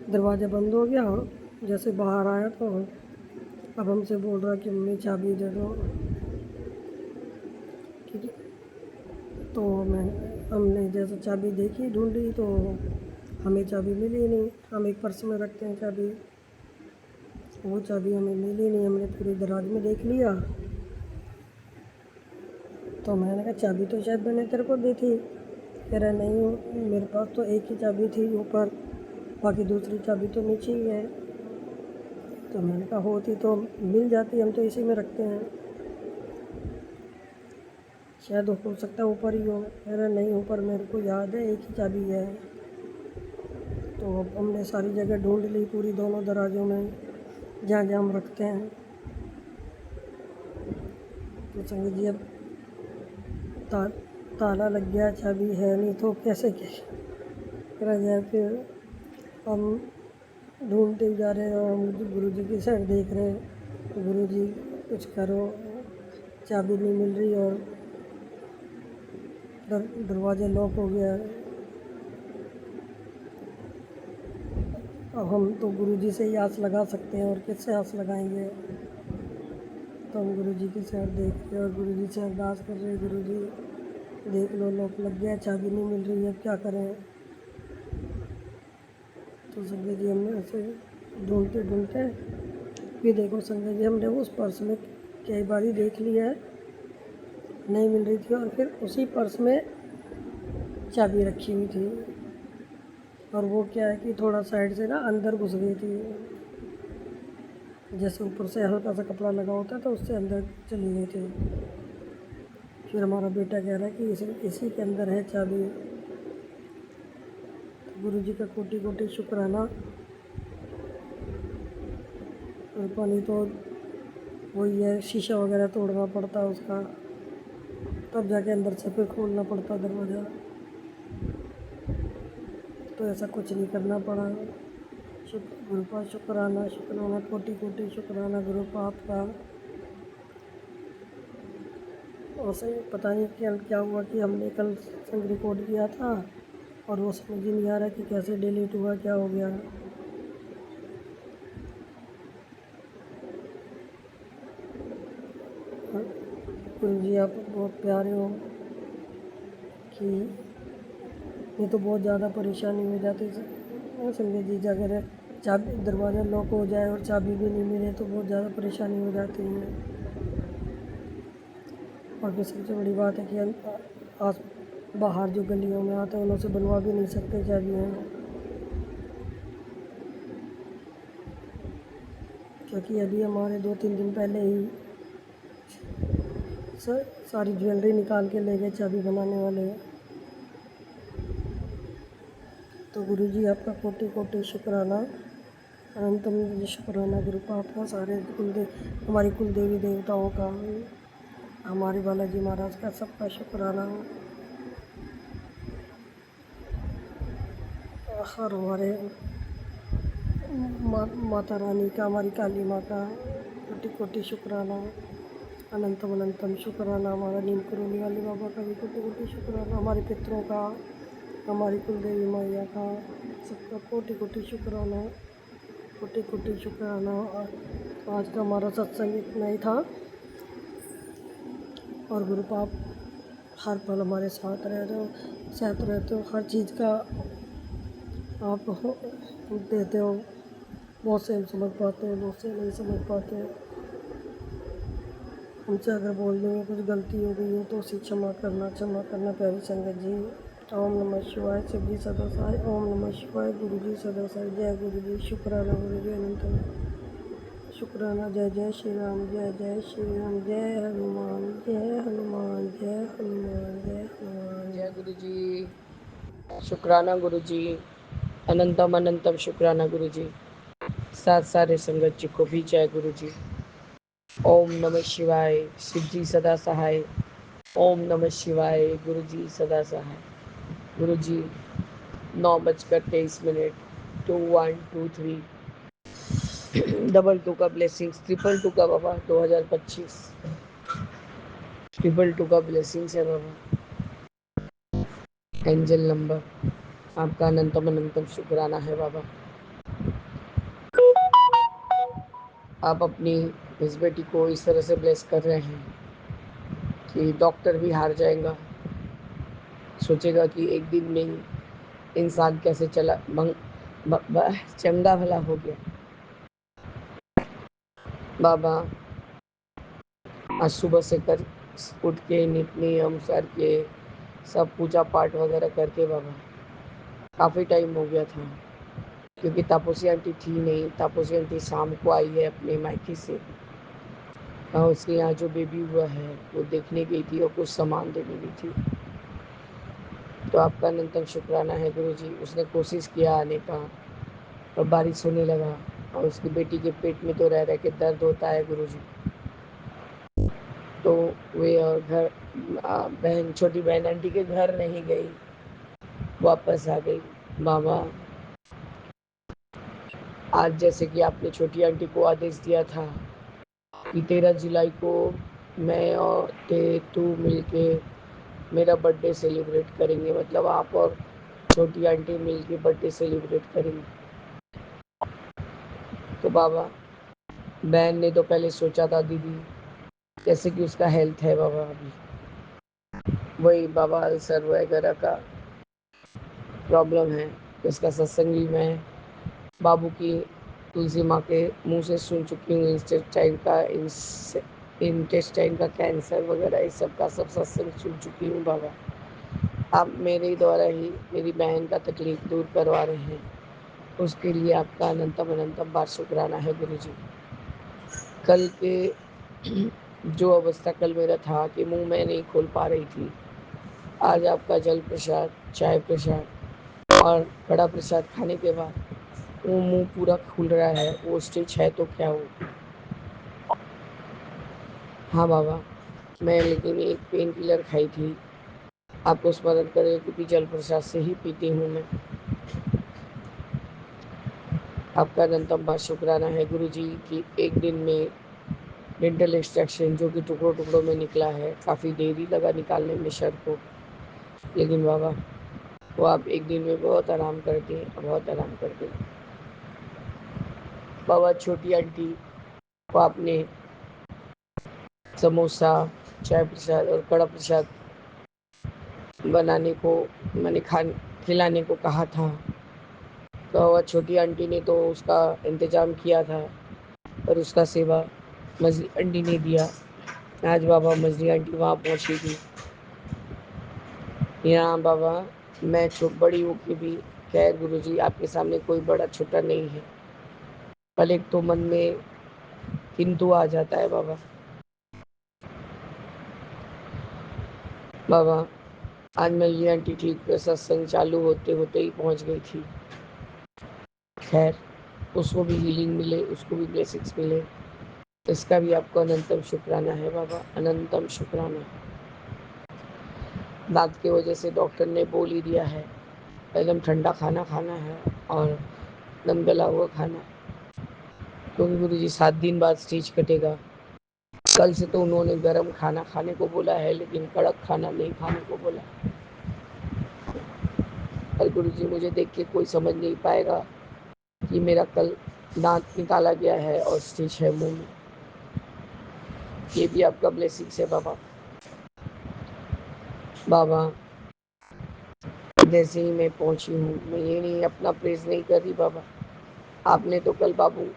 दरवाज़ा बंद हो गया। और जैसे बाहर आया तो अब हमसे बोल रहा कि मम्मी चाबी दे दो। ठीक है, तो हमने जैसे चाबी देखी ढूंढी तो हमें चाबी मिली नहीं। हम एक पर्स में रखते हैं चाबी, वो चाबी हमें मिली नहीं। हमने पूरे दराज में देख लिया तो मैंने कहा चाबी तो शायद मैंने तेरे को दी थी। कह रहा नहीं, मेरे पास तो एक ही चाबी थी ऊपर, बाकी दूसरी चाबी तो नीचे ही है। तो मैंने कहा होती तो मिल जाती, हम तो इसी में रखते हैं, शायद हो सकता है ऊपर ही हो। कह रहा नहीं, ऊपर मेरे को याद है एक ही चाबी है। तो अब हमने सारी जगह ढूंढ ली, पूरी दोनों दराजों में जहाँ जहाँ हम रखते हैं। तो संगत जी अब ताला लग गया, चाबी है नहीं, तो कैसे करा जाए। फिर हम ढूंढते ही जा रहे हैं और हम गुरुजी की साइड देख रहे हैं, गुरुजी कुछ करो, चाबी नहीं मिल रही और दरवाज़ा लॉक हो गया। अब हम तो गुरुजी से ही आस लगा सकते हैं और किससे आस लगाएंगे। तो हम गुरुजी की साइड देख रहे हैं और गुरुजी से अरदास कर रहे हैं, गुरुजी देख लो लॉक लग गया, चाबी नहीं मिल रही है, अब क्या करें। तो संजय जी हमने ऐसे ढूंढते ढूंढते फिर देखो संजय जी, हमने उस पर्स में कई बार ही देख लिया है, नहीं मिल रही थी। और फिर उसी पर्स में चाबी रखी हुई थी और वो क्या है कि थोड़ा साइड से ना अंदर घुस गई थी, जैसे ऊपर से हल्का सा कपड़ा लगा होता है तो उससे अंदर चली गई थी। फिर हमारा बेटा कह रहा है कि इसी के अंदर है चाबी। तो गुरु जी का कोटि कोटि शुक्राना। और पानी तो वही है, शीशा वगैरह तोड़ना पड़ता है उसका, तब जाके अंदर से फिर खोलना पड़ता दरवाज़ा। तो ऐसा कुछ नहीं करना पड़ा। गुरु का शुक्राना, शुक्राना, कोटि कोटि शुक्राना गुरु का आपका। और सही पता नहीं क्या हुआ कि हमने कल संग रिकॉर्ड किया था और वो समझ ही नहीं आ रहा कि कैसे डिलीट हुआ, क्या हो गया। गुरु जी आप बहुत प्यारे हो कि ये तो बहुत ज़्यादा परेशानी हो जाती है संजय जी। अगर चाबी दरवाज़ा लॉक हो जाए और चाबी भी नहीं मिले तो बहुत ज़्यादा परेशानी हो जाती है। और फिर सबसे बड़ी बात है कि आस बाहर जो गलियों में आते हैं उन्हों से बनवा भी नहीं सकते चाबियाँ, क्योंकि अभी हमारे 2-3 दिन पहले ही सारी ज्वेलरी निकाल के ले गए चाबी बनाने वाले। तो गुरुजी आपका कोटि कोटि शुक्राना, अनंतम शुक्राना गुरु का आपका, सारे हमारी कुल देवी देवताओं का, हमारे बालाजी महाराज का, सबका शुक्राना। और हमारे माता रानी का, हमारी काली माँ का कोटि कोटि शुक्राना, अनंतम अनंतम शुक्राना। हमारा नीम करोली वाले बाबा का भी कोटि कोटि शुक्राना, हमारे पितरों का, हमारी कुलदेवी मैया का, सबका कोटि कोटि शुक्राना, कोटि कोटि शुक्राना। आज का हमारा सत्संग इतना ही था और गुरु पाप हर पल हमारे साथ रहते हो, हर चीज़ का आप देते हो। बहुत से हम समझ पाते हैं, बहुत से नहीं समझ पाते हैं। हमसे अगर बोलने में कुछ गलती हो गई हो तो उसे क्षमा करना प्यारी संगत जी। ओम नमः शिवाय, शिव जी सदा साई। ओम नमः शिवाय, गुरु जी सदा साई। जय गुरु जी, शुक्राना गुरु जी, अनंत शुक्राना। जय जय श्री राम, जय जय श्री राम, जय हनुमान, जय हनुमान, जय हनुमान, जय हनुमान। जय गुरु जी, शुक्राना गुरु जी, अनंतम अनंतम शुक्राना गुरु जी। सारे संगत जी को भी जय गुरु जी। ओम नमः शिवाय, शिव जी सदा सहाय। ओम नमः शिवाय, गुरु जी सदा सहाय। गुरु जी 9:23, 2123 222 का ब्लेसिंग्स, 222 का बाबा 2025। 222 का ब्लेसिंग्स है बाबा। एंजल नंबर, आपका अनंतम अनंतम शुक्राना है बाबा। आप अपनी इस बेटी को इस तरह से ब्लेस कर रहे हैं कि डॉक्टर भी हार जाएगा, सोचेगा कि एक दिन में ही इंसान कैसे चंगा भला हो गया। बाबा आज सुबह से उठ के नित नियम सर के सब पूजा पाठ वगैरह करके बाबा काफ़ी टाइम हो गया था, क्योंकि तापसी आंटी थी नहीं। तापसी आंटी शाम को आई है अपने मायके से, और उसके यहाँ जो बेबी हुआ है वो देखने गई थी और कुछ सामान देने गई थी। तो आपका अनंतम शुक्राना है गुरु जी। उसने कोशिश किया आने का और बारिश होने लगा, और उसकी बेटी के पेट में तो रह रह के दर्द होता है गुरु जी। तो वे घर बहन छोटी बहन आंटी के घर नहीं गई, वापस आ गई। बाबा आज जैसे कि आपने छोटी आंटी को आदेश दिया था कि 13 जुलाई को मैं और तू मिलके मेरा बर्थडे सेलिब्रेट करेंगे, मतलब आप और छोटी आंटी मिलके बर्थडे सेलिब्रेट करेंगे। तो बाबा बहन ने तो पहले सोचा था दीदी जैसे कि उसका हेल्थ है बाबा, अभी वही बाबा अल्सर वगैरह का प्रॉब्लम है। उसका सत्संग भी मैं बाबू की तुलसी माँ के मुंह से सुन चुकी हूँ। इंटेस्टाइन का कैंसर वगैरह इस सब का सब सत्संग सुन चुकी हूँ बाबा। आप मेरे द्वारा ही मेरी बहन का तकलीफ दूर करवा रहे हैं, उसके लिए आपका अनंतम अनंतम बार शुक्राना है गुरु जी। कल के जो अवस्था कल मेरा था कि मुंह मैं नहीं खोल पा रही थी, आज आपका जल प्रसाद, चाय प्रसाद और कड़ा प्रसाद खाने के बाद वो मुंह पूरा खुल रहा है। वो स्टेज है तो क्या हो। हाँ बाबा, मैं लेकिन एक पेन किलर खाई थी, आपको स्मरण करें, क्योंकि जल प्रसाद से ही पीती हूँ मैं। आपका अनंतम बार शुक्राना है गुरु जी कि एक दिन में डेंटल एक्सट्रैक्शन जो कि टुकड़ों टुकड़ों में निकला है, काफ़ी देरी लगा निकालने में सर को, लेकिन बाबा वो आप एक दिन में बहुत आराम करते हैं, बहुत आराम करते हैं। बाबा छोटी आंटी को आपने समोसा, चाय प्रसाद और कड़ा प्रसाद बनाने को मैंने खिलाने को कहा था, तो वह छोटी आंटी ने तो उसका इंतज़ाम किया था, पर उसका सेवा मछली आंटी ने दिया। आज बाबा मछली आंटी वहाँ पहुँची थी। यहाँ बाबा मैं बड़ी हो के भी खैर गुरु जी आपके सामने कोई बड़ा छोटा नहीं है, पर एक तो मन में किंतु आ जाता है बाबा। बाबा आज मछली आंटी ठीक सत्संग चालू होते होते ही पहुँच गई थी। खैर उसको भी हीलिंग मिले, उसको भी ब्लेसिंग्स मिले, इसका भी आपको अनंतम शुक्राना है बाबा, अनंतम शुक्राना। दांत की वजह से डॉक्टर ने बोल ही दिया है एकदम ठंडा खाना खाना है और दम गला हुआ खाना, क्योंकि गुरु जी 7 दिन बाद स्टीच कटेगा। कल से तो उन्होंने गर्म खाना खाने को बोला है, लेकिन कड़क खाना नहीं खाने को बोला। और गुरु जी मुझे देख के कोई समझ नहीं पाएगा कि मेरा कल दांत निकाला गया है और स्टिच है मुंह में। ये भी आपका ब्लेसिंग है बाबा। बाबा जैसे ही मैं पहुंची हूँ, मैं ये नहीं अपना प्रेज नहीं कर रही बाबा, आपने तो कल बाबू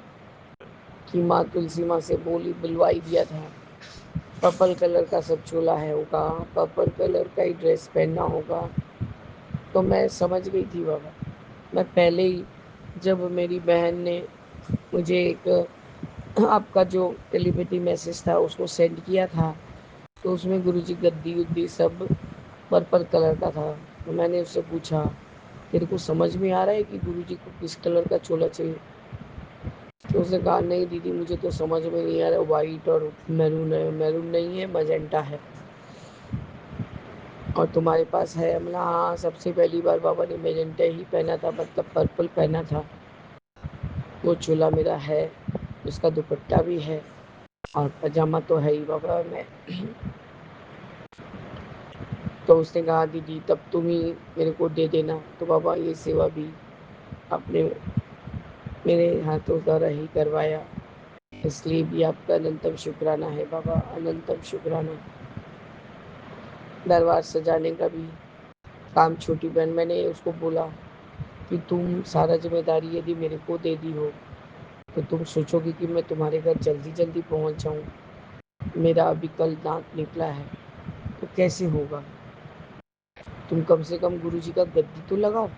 की माँ तुलसी माँ से बोली बुलवाई दिया था, पर्पल कलर का सब चोला है होगा, पर्पल कलर का ही ड्रेस पहनना होगा। तो मैं समझ गई थी बाबा। मैं पहले ही जब मेरी बहन ने मुझे एक आपका जो टेलीपैथी मैसेज था उसको सेंड किया था, तो उसमें गुरुजी गद्दी उद्दी सब पर्पल कलर का था। तो मैंने उससे पूछा तेरे को समझ में आ रहा है कि गुरुजी को किस कलर का चोला चाहिए। तो उसने कहा नहीं दीदी मुझे तो समझ में नहीं आ रहा, वाइट और मैरून है। मैरून नहीं है, मजेंटा है। और तुम्हारे पास है? हमने हाँ, सबसे पहली बार बाबा ने मैजेंटा ही पहना था, मतलब पर्पल पहना था। वो चोला मेरा है, उसका दुपट्टा भी है और पजामा तो है ही बाबा। मैं तो उसने कहा दीदी तब तुम ही मेरे को दे देना। तो बाबा ये सेवा भी आपने मेरे हाथों द्वारा ही करवाया, इसलिए भी आपका अनंतम शुक्राना है बाबा, अनंतम शुक्राना। दरबार सजाने का भी काम छोटी बहन, मैंने उसको बोला कि तुम सारा जिम्मेदारी यदि मेरे को दे दी हो तो तुम सोचोगे कि मैं तुम्हारे घर जल्दी जल्दी पहुंच जाऊं। मेरा अभी कल दांत निकला है तो कैसे होगा। तुम कम से कम गुरुजी का गद्दी तो लगाओ।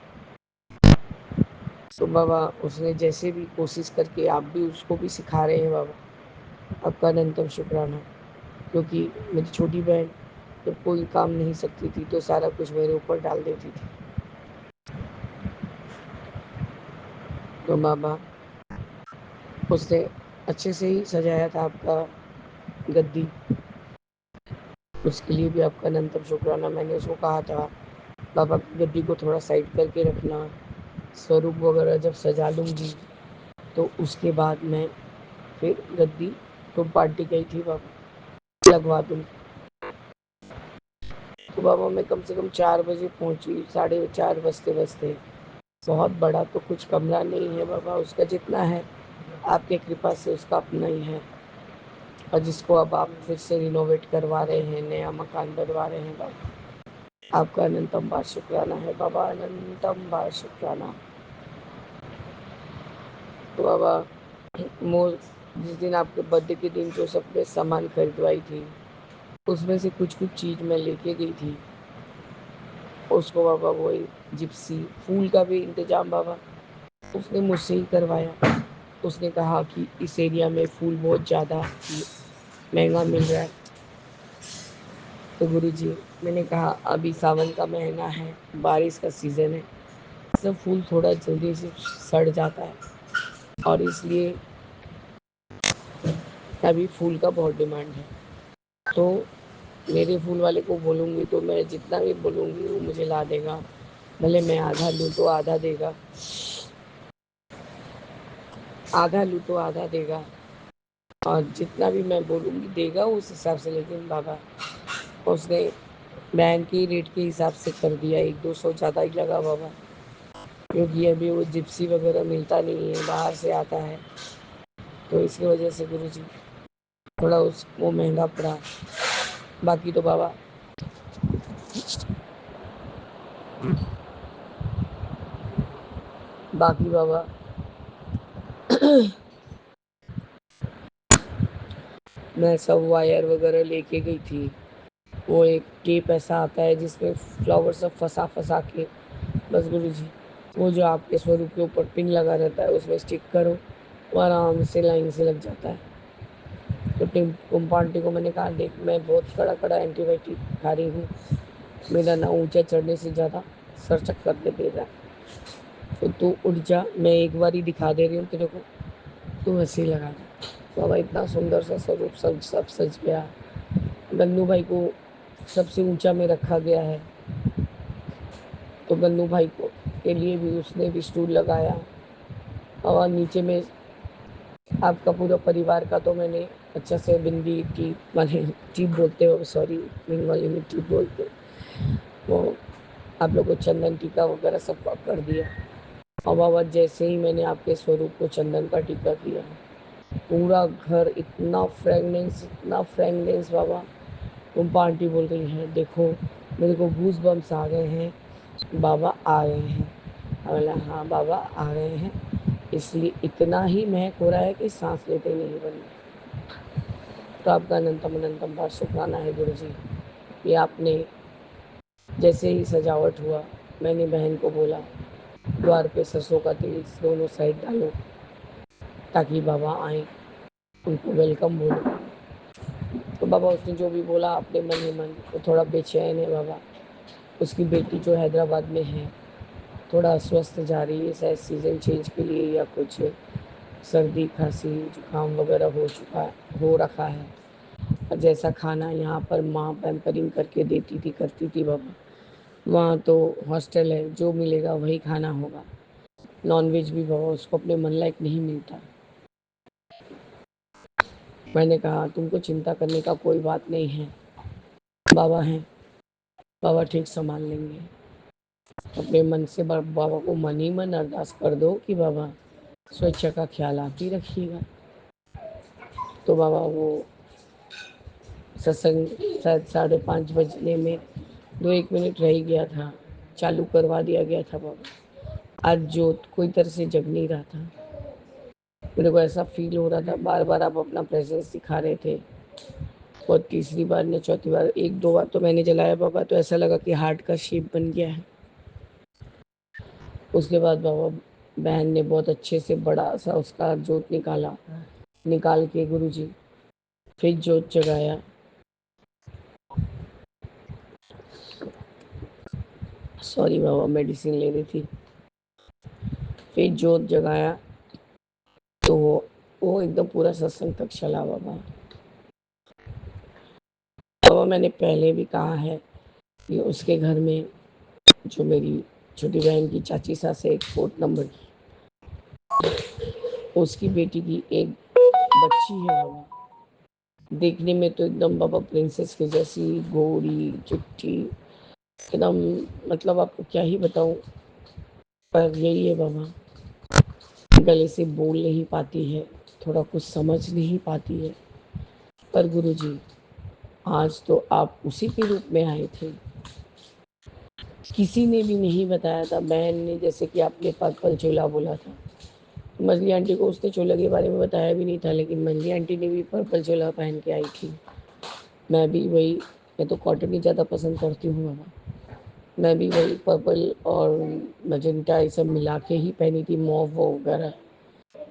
तो बाबा उसने जैसे भी कोशिश करके, आप भी उसको भी सिखा रहे हैं बाबा, आपका अनंतम शुक्राना। क्योंकि मेरी छोटी बहन जब कोई काम नहीं सकती थी तो सारा कुछ मेरे ऊपर डाल देती थी। तो बाबा उसने अच्छे से ही सजाया था आपका गद्दी, उसके लिए भी आपका अनंतम शुक्राना। मैंने उसको कहा था बाबा गद्दी को थोड़ा साइड करके रखना, स्वरूप वगैरह जब सजा लूँगी तो उसके बाद मैं फिर गद्दी तो पार्टी गई थी बाबा लगवा दूँगी। तो बाबा मैं कम से कम 4 बजे पहुंची, 4:30 बजते बजते। बहुत बड़ा तो कुछ कमरा नहीं है बाबा, उसका जितना है आपके कृपा से उसका अपना ही है। और जिसको अब आप फिर से रिनोवेट करवा रहे हैं, नया मकान बनवा रहे हैं बाबा, आपका अनंतम बार शुक्राना है बाबा, अनंतम बार शुक्राना। तो बाबा वो जिस दिन आपके बर्थडे के दिन जो सब मैं सामान खरीदवाई थी उसमें से कुछ कुछ चीज़ मैं लेके गई थी, उसको बाबा वही जिप्सी फूल का भी इंतजाम बाबा उसने मुझसे ही करवाया। उसने कहा कि इस एरिया में फूल बहुत ज़्यादा महंगा मिल रहा है। तो गुरुजी मैंने कहा अभी सावन का महीना है, बारिश का सीज़न है, सब फूल थोड़ा जल्दी से सड़ जाता है और इसलिए अभी फूल का बहुत डिमांड है। तो मेरे फूल वाले को बोलूँगी तो मैं जितना भी बोलूँगी वो मुझे ला देगा, भले मैं आधा लूँ तो आधा देगा, आधा लूँ तो आधा देगा, और जितना भी मैं बोलूँगी देगा उस हिसाब से। लेकिन बाबा उसने बैंक की रेट के हिसाब से कर दिया, 100-200 ज़्यादा ही लगा बाबा, क्योंकि अभी वो जिप्सी वगैरह मिलता नहीं है, बाहर से आता है, तो इसकी वजह से गुरुजी थोड़ा उस वो महंगा पड़ा। बाकी तो बाबा बाकी बाबा मैं सब वायर वगैरह लेके गई थी। वो एक टेप ऐसा आता है जिसमें फ्लावर सब फंसा फंसा के, बस गुरुजी वो जो आपके स्वरूप के ऊपर पिन लगा रहता है उसमें स्टिक करो, वो आराम से लाइन से लग जाता है। तो कुम्पांटी को मैंने कहा देख मैं बहुत कड़ा कड़ा एंटीबायोटिक खा रही हूँ, मेरा ना ऊंचा चढ़ने से ज़्यादा सर चक्कर दे रहा है, तो तू उठ जा, मैं एक बार ही दिखा दे रही हूँ तेरे को, तू हंसी लगा दे। तो बाबा इतना सुंदर सा स्वरूप सब सज गया। गन्नू भाई को सबसे ऊंचा में रखा गया है, तो गन्नू भाई को के लिए भी उसने भी स्टूल लगाया। और नीचे में आपका पूरा परिवार का तो मैंने अच्छा से बिंदी टीप माने टीप बोलते हो, सॉरी बंगाली में टीप बोलते, वो आप लोग को चंदन टीका वगैरह सब कर दिया। और बाबा जैसे ही मैंने आपके स्वरूप को चंदन का टीका किया, पूरा घर इतना फ्रेगनेंस बाबा, तुम पार्टी बोल रही है देखो मेरे को गूज बम्स आ गए हैं, बाबा आ गए हैं। बोला हाँ बाबा आ गए हैं, इसलिए इतना ही महक हो रहा है कि सांस लेते नहीं बन रहा। तो आपका अनंतम अनंतम बार शुक्राना है गुरु जी। ये आपने जैसे ही सजावट हुआ, मैंने बहन को बोला द्वार पे सरसों का तेल दोनों साइड डालो ताकि बाबा आए, उनको वेलकम बोलो। तो बाबा उसने जो भी बोला अपने मन ही मन, वो थोड़ा बेचैन है बाबा, उसकी बेटी जो हैदराबाद में है थोड़ा अस्वस्थ जा रही है, शायद सीज़न चेंज के लिए या कुछ सर्दी खांसी जुकाम वगैरह हो रखा है। और जैसा खाना यहाँ पर माँ पैम्परिंग करके देती थी करती थी बाबा, वहाँ तो हॉस्टल है, जो मिलेगा वही खाना होगा। नॉनवेज भी बाबा उसको अपने मन लायक नहीं मिलता। मैंने कहा तुमको चिंता करने का कोई बात नहीं है, बाबा हैं, बाबा ठीक संभाल लेंगे। अपने मन से बाबा को मन ही मन अरदास कर दो कि बाबा स्वच्छता का ख्याल आप ही रखिएगा। तो बाबा वो सत्संग शायद 5:30 बजने में 2-1 मिनट रह ही गया था, चालू करवा दिया गया था बाबा। आज जोत कोई तरह से जग नहीं रहा था। मेरे को ऐसा फील हो रहा था, बार बार आप अपना प्रेजेंस दिखा रहे थे। और तीसरी बार या चौथी बार, 1-2 बार तो मैंने जलाया बाबा, तो ऐसा लगा कि हार्ट का शेप बन गया है। उसके बाद बाबा बहन ने बहुत अच्छे से बड़ा सा उसका जोत निकाल के गुरुजी फिर जोत जगाया। सॉरी बाबा, मेडिसिन ले रही थी। फिर जोत जगाया तो वो एकदम पूरा सत्संग तक चला बाबा। बाबा मैंने पहले भी कहा है कि उसके घर में जो मेरी छोटी बहन की चाची सास है, एक 4 नंबर की, उसकी बेटी की एक बच्ची है बाबा। देखने में तो एकदम बाबा प्रिंसेस के जैसी, गोरी चिट्टी एकदम, मतलब आपको क्या ही बताऊं। पर यही है बाबा, गले से बोल नहीं पाती है, थोड़ा कुछ समझ नहीं पाती है। पर गुरुजी आज तो आप उसी के रूप में आए थे। किसी ने भी नहीं बताया था, बहन ने जैसे कि आपने पर्पल चोला बोला था, मजली आंटी को उसने चोला के बारे में बताया भी नहीं था, लेकिन मजली आंटी ने भी पर्पल चोला पहन के आई थी। मैं भी वही, मैं तो कॉटन ही ज़्यादा पसंद करती हूँ बाबा। मैं भी वही पर्पल और मजेंटा ये सब मिला के ही पहनी थी, मॉव वगैरह।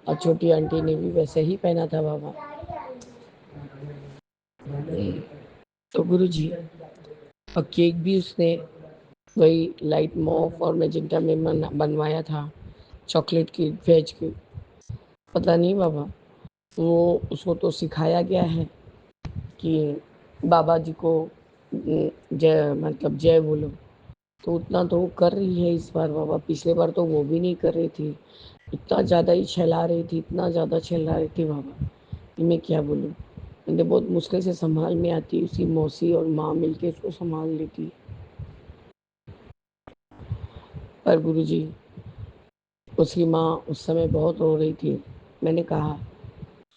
और छोटी आंटी ने भी वैसे ही पहना था बाबा। तो गुरुजी, और केक भी उसने वही लाइट मॉव और मैजेंटा में बनवाया था, चॉकलेट की, वेज की। पता नहीं बाबा, वो उसको तो सिखाया गया है कि बाबा जी को जय, मतलब जय बोलो। तो उतना तो वो कर रही है इस बार बाबा, पिछले बार तो वो भी नहीं कर रही थी। इतना ज़्यादा ही छला रही थी, इतना ज़्यादा छला रही थी बाबा कि मैं क्या बोलूँ। मैंने बहुत मुश्किल से संभाल में आती, उसकी मौसी और माँ मिलके उसको संभाल लेती। पर गुरुजी उसकी माँ उस समय बहुत रो रही थी। मैंने कहा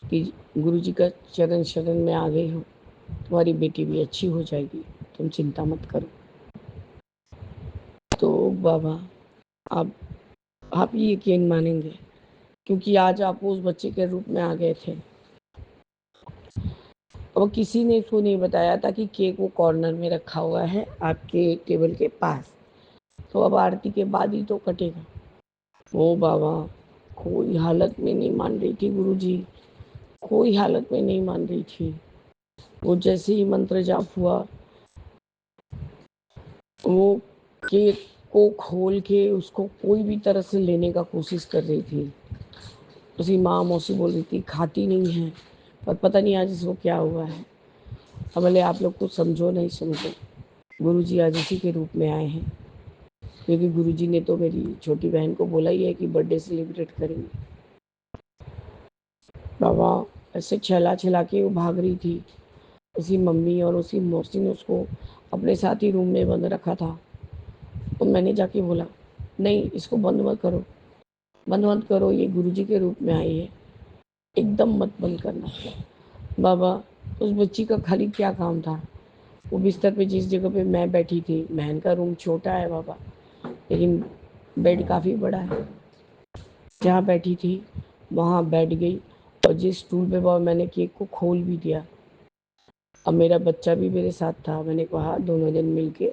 कि गुरुजी का चरण शरण में आ गई हो, तुम्हारी बेटी भी अच्छी हो जाएगी, तुम चिंता मत करो। तो बाबा आप ये यकीन मानेंगे, क्योंकि आज आप उस बच्चे के रूप में आ गए थे। और किसी ने इसको नहीं बताया था कि केक वो कॉर्नर में रखा हुआ है आपके टेबल के पास, तो अब आरती के बाद ही तो कटेगा। वो बाबा कोई हालत में नहीं मान रही थी गुरुजी, कोई हालत में नहीं मान रही थी। वो जैसे ही मंत्र जाप हुआ, वो केक को खोल के उसको कोई भी तरह से लेने का कोशिश कर रही थी। उसकी माँ मौसी बोल रही थी खाती नहीं है, पर पता नहीं आज इसको क्या हुआ है। अब भले आप लोग कुछ समझो नहीं समझो, गुरुजी आज इसी के रूप में आए हैं, क्योंकि गुरुजी ने तो मेरी छोटी बहन को बोला ही है कि बर्थडे सेलिब्रेट करेंगे। बाबा ऐसे छला के वो भाग रही थी। उसकी मम्मी और उसकी मौसी ने उसको अपने साथ ही रूम में बंद रखा था। तो मैंने जाके बोला नहीं, इसको बंद मत करो, बंद मत करो, ये गुरुजी के रूप में आई है, एकदम मत बंद करना। बाबा उस बच्ची का खाली क्या काम था, वो बिस्तर पे जिस जगह पे मैं बैठी थी, बहन का रूम छोटा है बाबा, लेकिन बेड काफ़ी बड़ा है, जहाँ बैठी थी वहाँ बैठ गई। और जिस स्टूल पे बाबा मैंने केक को खोल भी दिया, अब मेरा बच्चा भी मेरे साथ था, मैंने कहा दोनों जन मिल के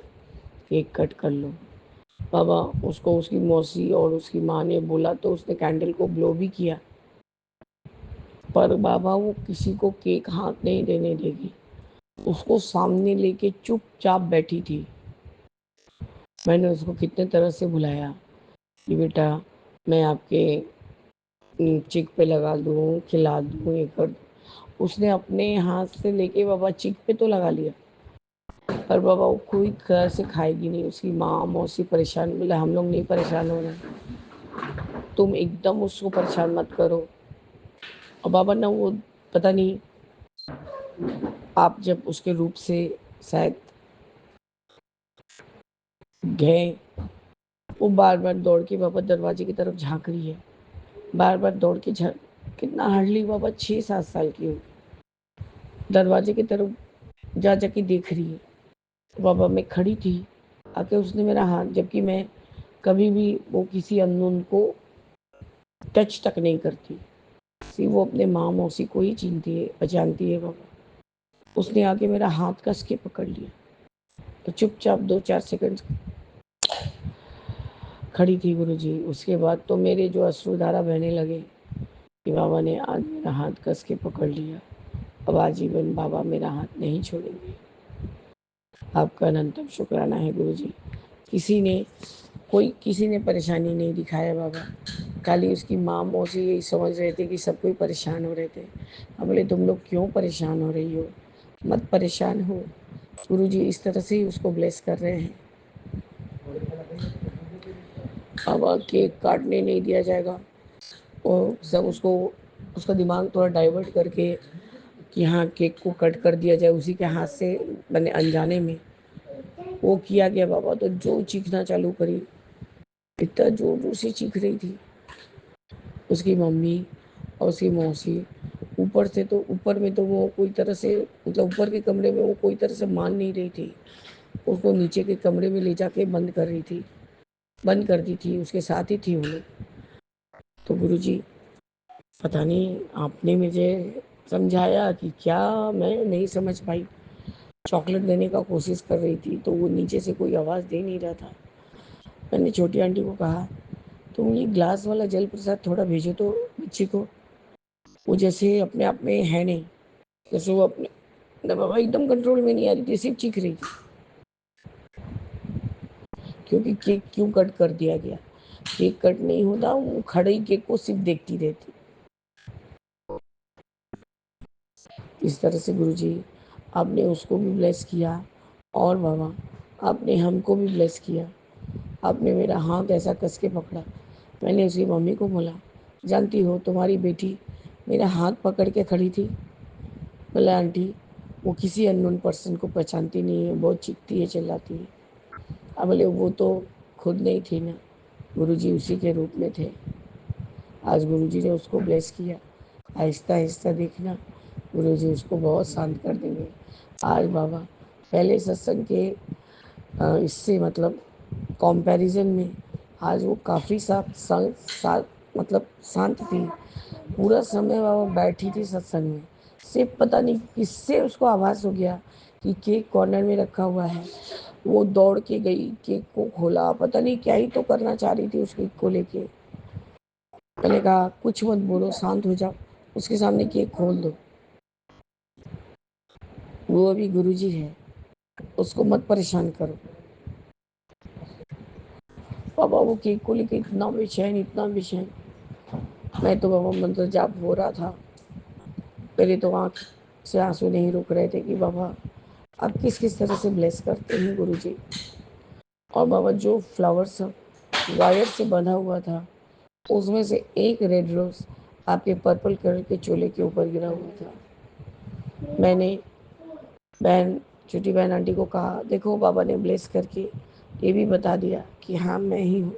केक कट कर लो। बाबा उसको उसकी मौसी और उसकी माँ ने बोला तो उसने कैंडल को ब्लो भी किया, पर बाबा वो किसी को केक हाथ नहीं देने देगी। उसको सामने लेके चुपचाप बैठी थी। मैंने उसको कितने तरह से बुलाया कि बेटा मैं आपके चिक पे लगा दूँ, खिला दूँ, ये कर दूँ। उसने अपने हाथ से लेके बाबा चिक पे तो लगा लिया, पर बाबा वो कोई घर से खाएगी नहीं। उसकी माँ मौसी परेशान, बोला हम लोग नहीं परेशान हो रहे, तुम एकदम उसको परेशान मत करो। और बाबा ना वो पता नहीं, आप जब उसके रूप से शायद गए, वो बार बार दौड़ के बाबा दरवाजे की तरफ झांक रही है, बार बार दौड़ के झांक, कितना हार्डली बाबा 6-7 साल की हो, दरवाजे की तरफ जा जाके देख रही है। तो बाबा मैं खड़ी थी, आके उसने मेरा हाथ, जबकि मैं कभी भी वो किसी अननोन को टच तक नहीं करती, सिर्फ वो अपने माँ मौसी को ही चिनती है, पहचानती है बाबा। उसने आके मेरा हाथ कस के पकड़ लिया, तो चुपचाप 2-4 सेकंड खड़ी थी गुरुजी। उसके बाद तो मेरे जो अश्रुधारा बहने लगे कि बाबा ने आज मेरा हाथ कस के पकड़ लिया, अब आजीवन बाबा मेरा हाथ नहीं छोड़ेंगे। आपका अनंतम शुक्राना है गुरुजी। किसी ने परेशानी नहीं दिखाया बाबा, खाली उसकी माँ मौसी यही समझ रहे थे कि सब कोई परेशान हो रहे थे। हम बोले तुम लोग क्यों परेशान हो रही हो, मत परेशान हो, गुरुजी इस तरह से ही उसको ब्लेस कर रहे हैं। अब केक काटने नहीं दिया जाएगा, और सब उसका दिमाग थोड़ा डाइवर्ट करके कि हाँ केक को कट कर दिया जाए उसी के हाथ से, मैंने अनजाने में वो किया गया बाबा। तो जो चीखना चालू करी, इतना जोर जोर से चीख रही थी उसकी मम्मी और उसकी मौसी। ऊपर से तो ऊपर में तो वो कोई तरह से, मतलब ऊपर के कमरे में वो कोई तरह से मान नहीं रही थी, उसको नीचे के कमरे में ले जाके बंद कर रही थी, बंद कर दी थी, उसके साथ ही थी वो लोग। तो गुरुजी पता नहीं आपने मुझे समझाया कि क्या, मैं नहीं समझ पाई। चॉकलेट देने का कोशिश कर रही थी तो वो नीचे से कोई आवाज़ दे नहीं रहा था। मैंने छोटी आंटी को कहा तुम ये ग्लास वाला जल प्रसाद थोड़ा भेजो तो बच्ची को, वो जैसे अपने आप में है नहीं, जैसे वो अपने बाबा एकदम कंट्रोल में नहीं आ रही थी, सिर्फ चीख रही थी। क्योंकि केक क्यों कट कर दिया गया, केक कट नहीं होता, वो खड़े ही केक को सिर्फ देखती रहती। इस तरह से गुरुजी आपने उसको भी ब्लेस किया, और बाबा आपने हमको भी ब्लेस किया। आपने मेरा हाथ ऐसा कस के पकड़ा, मैंने उसकी मम्मी को बोला जानती हो तुम्हारी बेटी मेरा हाथ पकड़ के खड़ी थी। बोला आंटी वो किसी अननोन पर्सन को पहचानती नहीं है, बहुत चीखती है चिल्लाती है। अब बोले वो तो खुद नहीं थी ना, गुरुजी उसी के रूप में थे। आज गुरुजी ने उसको ब्लेस किया, आहिस्ता आहिस्ता देखना गुरुजी उसको बहुत शांत कर देंगे। आज बाबा पहले सत्संग के इससे मतलब कंपैरिजन में आज वो काफ़ी मतलब शांत थी। पूरा समय बाबा बैठी थी सत्संग में, सिर्फ पता नहीं किससे उसको आभास हो गया कि केक कॉर्नर में रखा हुआ है। वो दौड़ के गई, केक को खोला, पता नहीं क्या ही तो करना चाह रही थी उस केक को लेके। मैंने कहा कुछ मत बोलो, शांत हो जाओ, उसके सामने केक खोल दो, वो अभी गुरुजी है, उसको मत परेशान करो। बाबा वो केक को लेके इतना बेचैन, इतना बेचैन, मैं तो बाबा मंत्र जाप हो रहा था, मेरे तो आँख से आंसू नहीं रुक रहे थे कि बाबा आप किस किस तरह से ब्लेस करते हैं गुरुजी। और बाबा जो फ्लावर्स वायर से बंधा हुआ था उसमें से एक रेड रोज आपके पर्पल कलर के चोले के ऊपर गिरा हुआ था। मैंने बहन छोटी बहन आंटी को कहा देखो बाबा ने ब्लेस करके ये भी बता दिया कि हाँ मैं ही हूँ।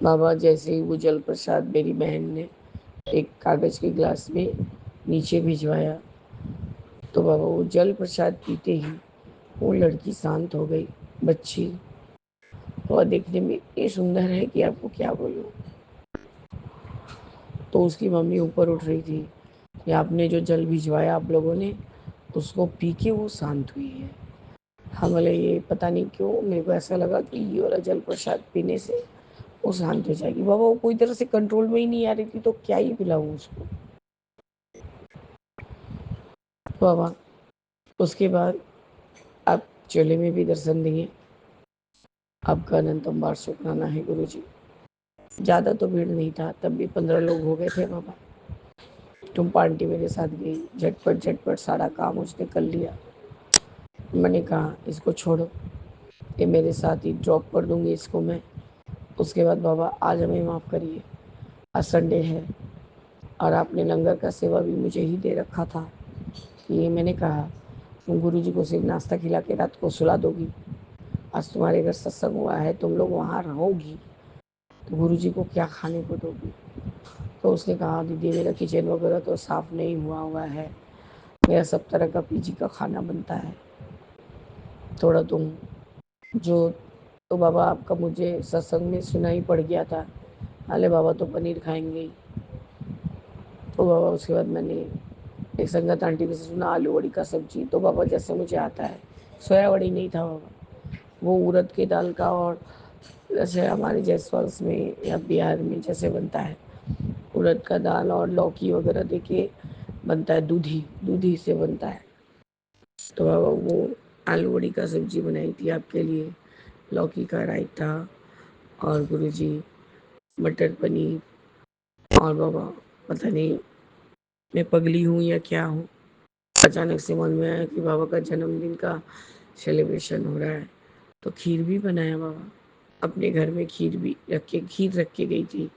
बाबा जैसे ही वो जल प्रसाद मेरी बहन ने एक कागज़ के गिलास में नीचे भिजवाया, तो बाबा वो जल प्रसाद पीते ही वो लड़की शांत हो गई, बच्ची, और देखने में इतनी सुंदर है कि आपको क्या बोलूँ। तो उसकी मम्मी ऊपर उठ रही थी कि आपने जो जल भिजवाया आप लोगों ने, उसको पी के वो शांत हुई है। हम बोले ये पता नहीं क्यों मेरे को ऐसा लगा कि ये वाला जल प्रसाद पीने से वो शांत हो जाएगी। बाबा वो कोई तरह से कंट्रोल में ही नहीं आ रही थी, तो क्या ही पिलाऊं उसको। बाबा उसके बाद आप चोले में भी दर्शन दिए, आपका अनंतम बार शुक्राना है गुरुजी। ज़्यादा तो भीड़ नहीं था, तब भी 15 लोग हो गए थे बाबा। टुम्पा आंटी मेरे साथ गई, झटपट झटपट सारा काम उसने कर लिया। मैंने कहा इसको छोड़ो, ये मेरे साथ ही ड्रॉप कर दूंगी इसको मैं। उसके बाद बाबा आज हमें माफ़ करिए, आज संडे है और आपने लंगर का सेवा भी मुझे ही दे रखा था। ये मैंने कहा तुम गुरुजी को सिर्फ नाश्ता खिला के रात को सुला दोगी। आज तुम्हारे घर सत्संग हुआ है, तुम लोग वहाँ रहोगी, तो गुरुजी को क्या खाने को दोगी? तो उसने कहा दीदी मेरा किचन वगैरह तो साफ़ नहीं हुआ है, मेरा सब तरह का पीजी का खाना बनता है, थोड़ा तुम जो तो बाबा आपका मुझे सत्संग में सुनाई पड़ गया था, अरे बाबा तो पनीर खाएंगे ही। तो बाबा उसके बाद मैंने एक संगत आंटी से सुना आलू वड़ी का सब्जी, तो बाबा जैसे मुझे आता है, सोया वड़ी नहीं था बाबा, वो उड़द के दाल का, और जैसे हमारे जयसवाल में या बिहार में जैसे बनता है उड़द का दाल और लौकी वगैरह देके बनता है, दूधी दूधी से बनता है। तो बाबा वो आलू वड़ी का सब्जी बनाई थी आपके लिए, लौकी का रायता, और गुरुजी मटर पनीर। और बाबा पता नहीं मैं पगली हूँ या क्या हूँ, अचानक से मन में आया कि बाबा का जन्मदिन का सेलिब्रेशन हो रहा है, तो खीर भी बनाया बाबा। अपने घर में खीर रख के गई थी,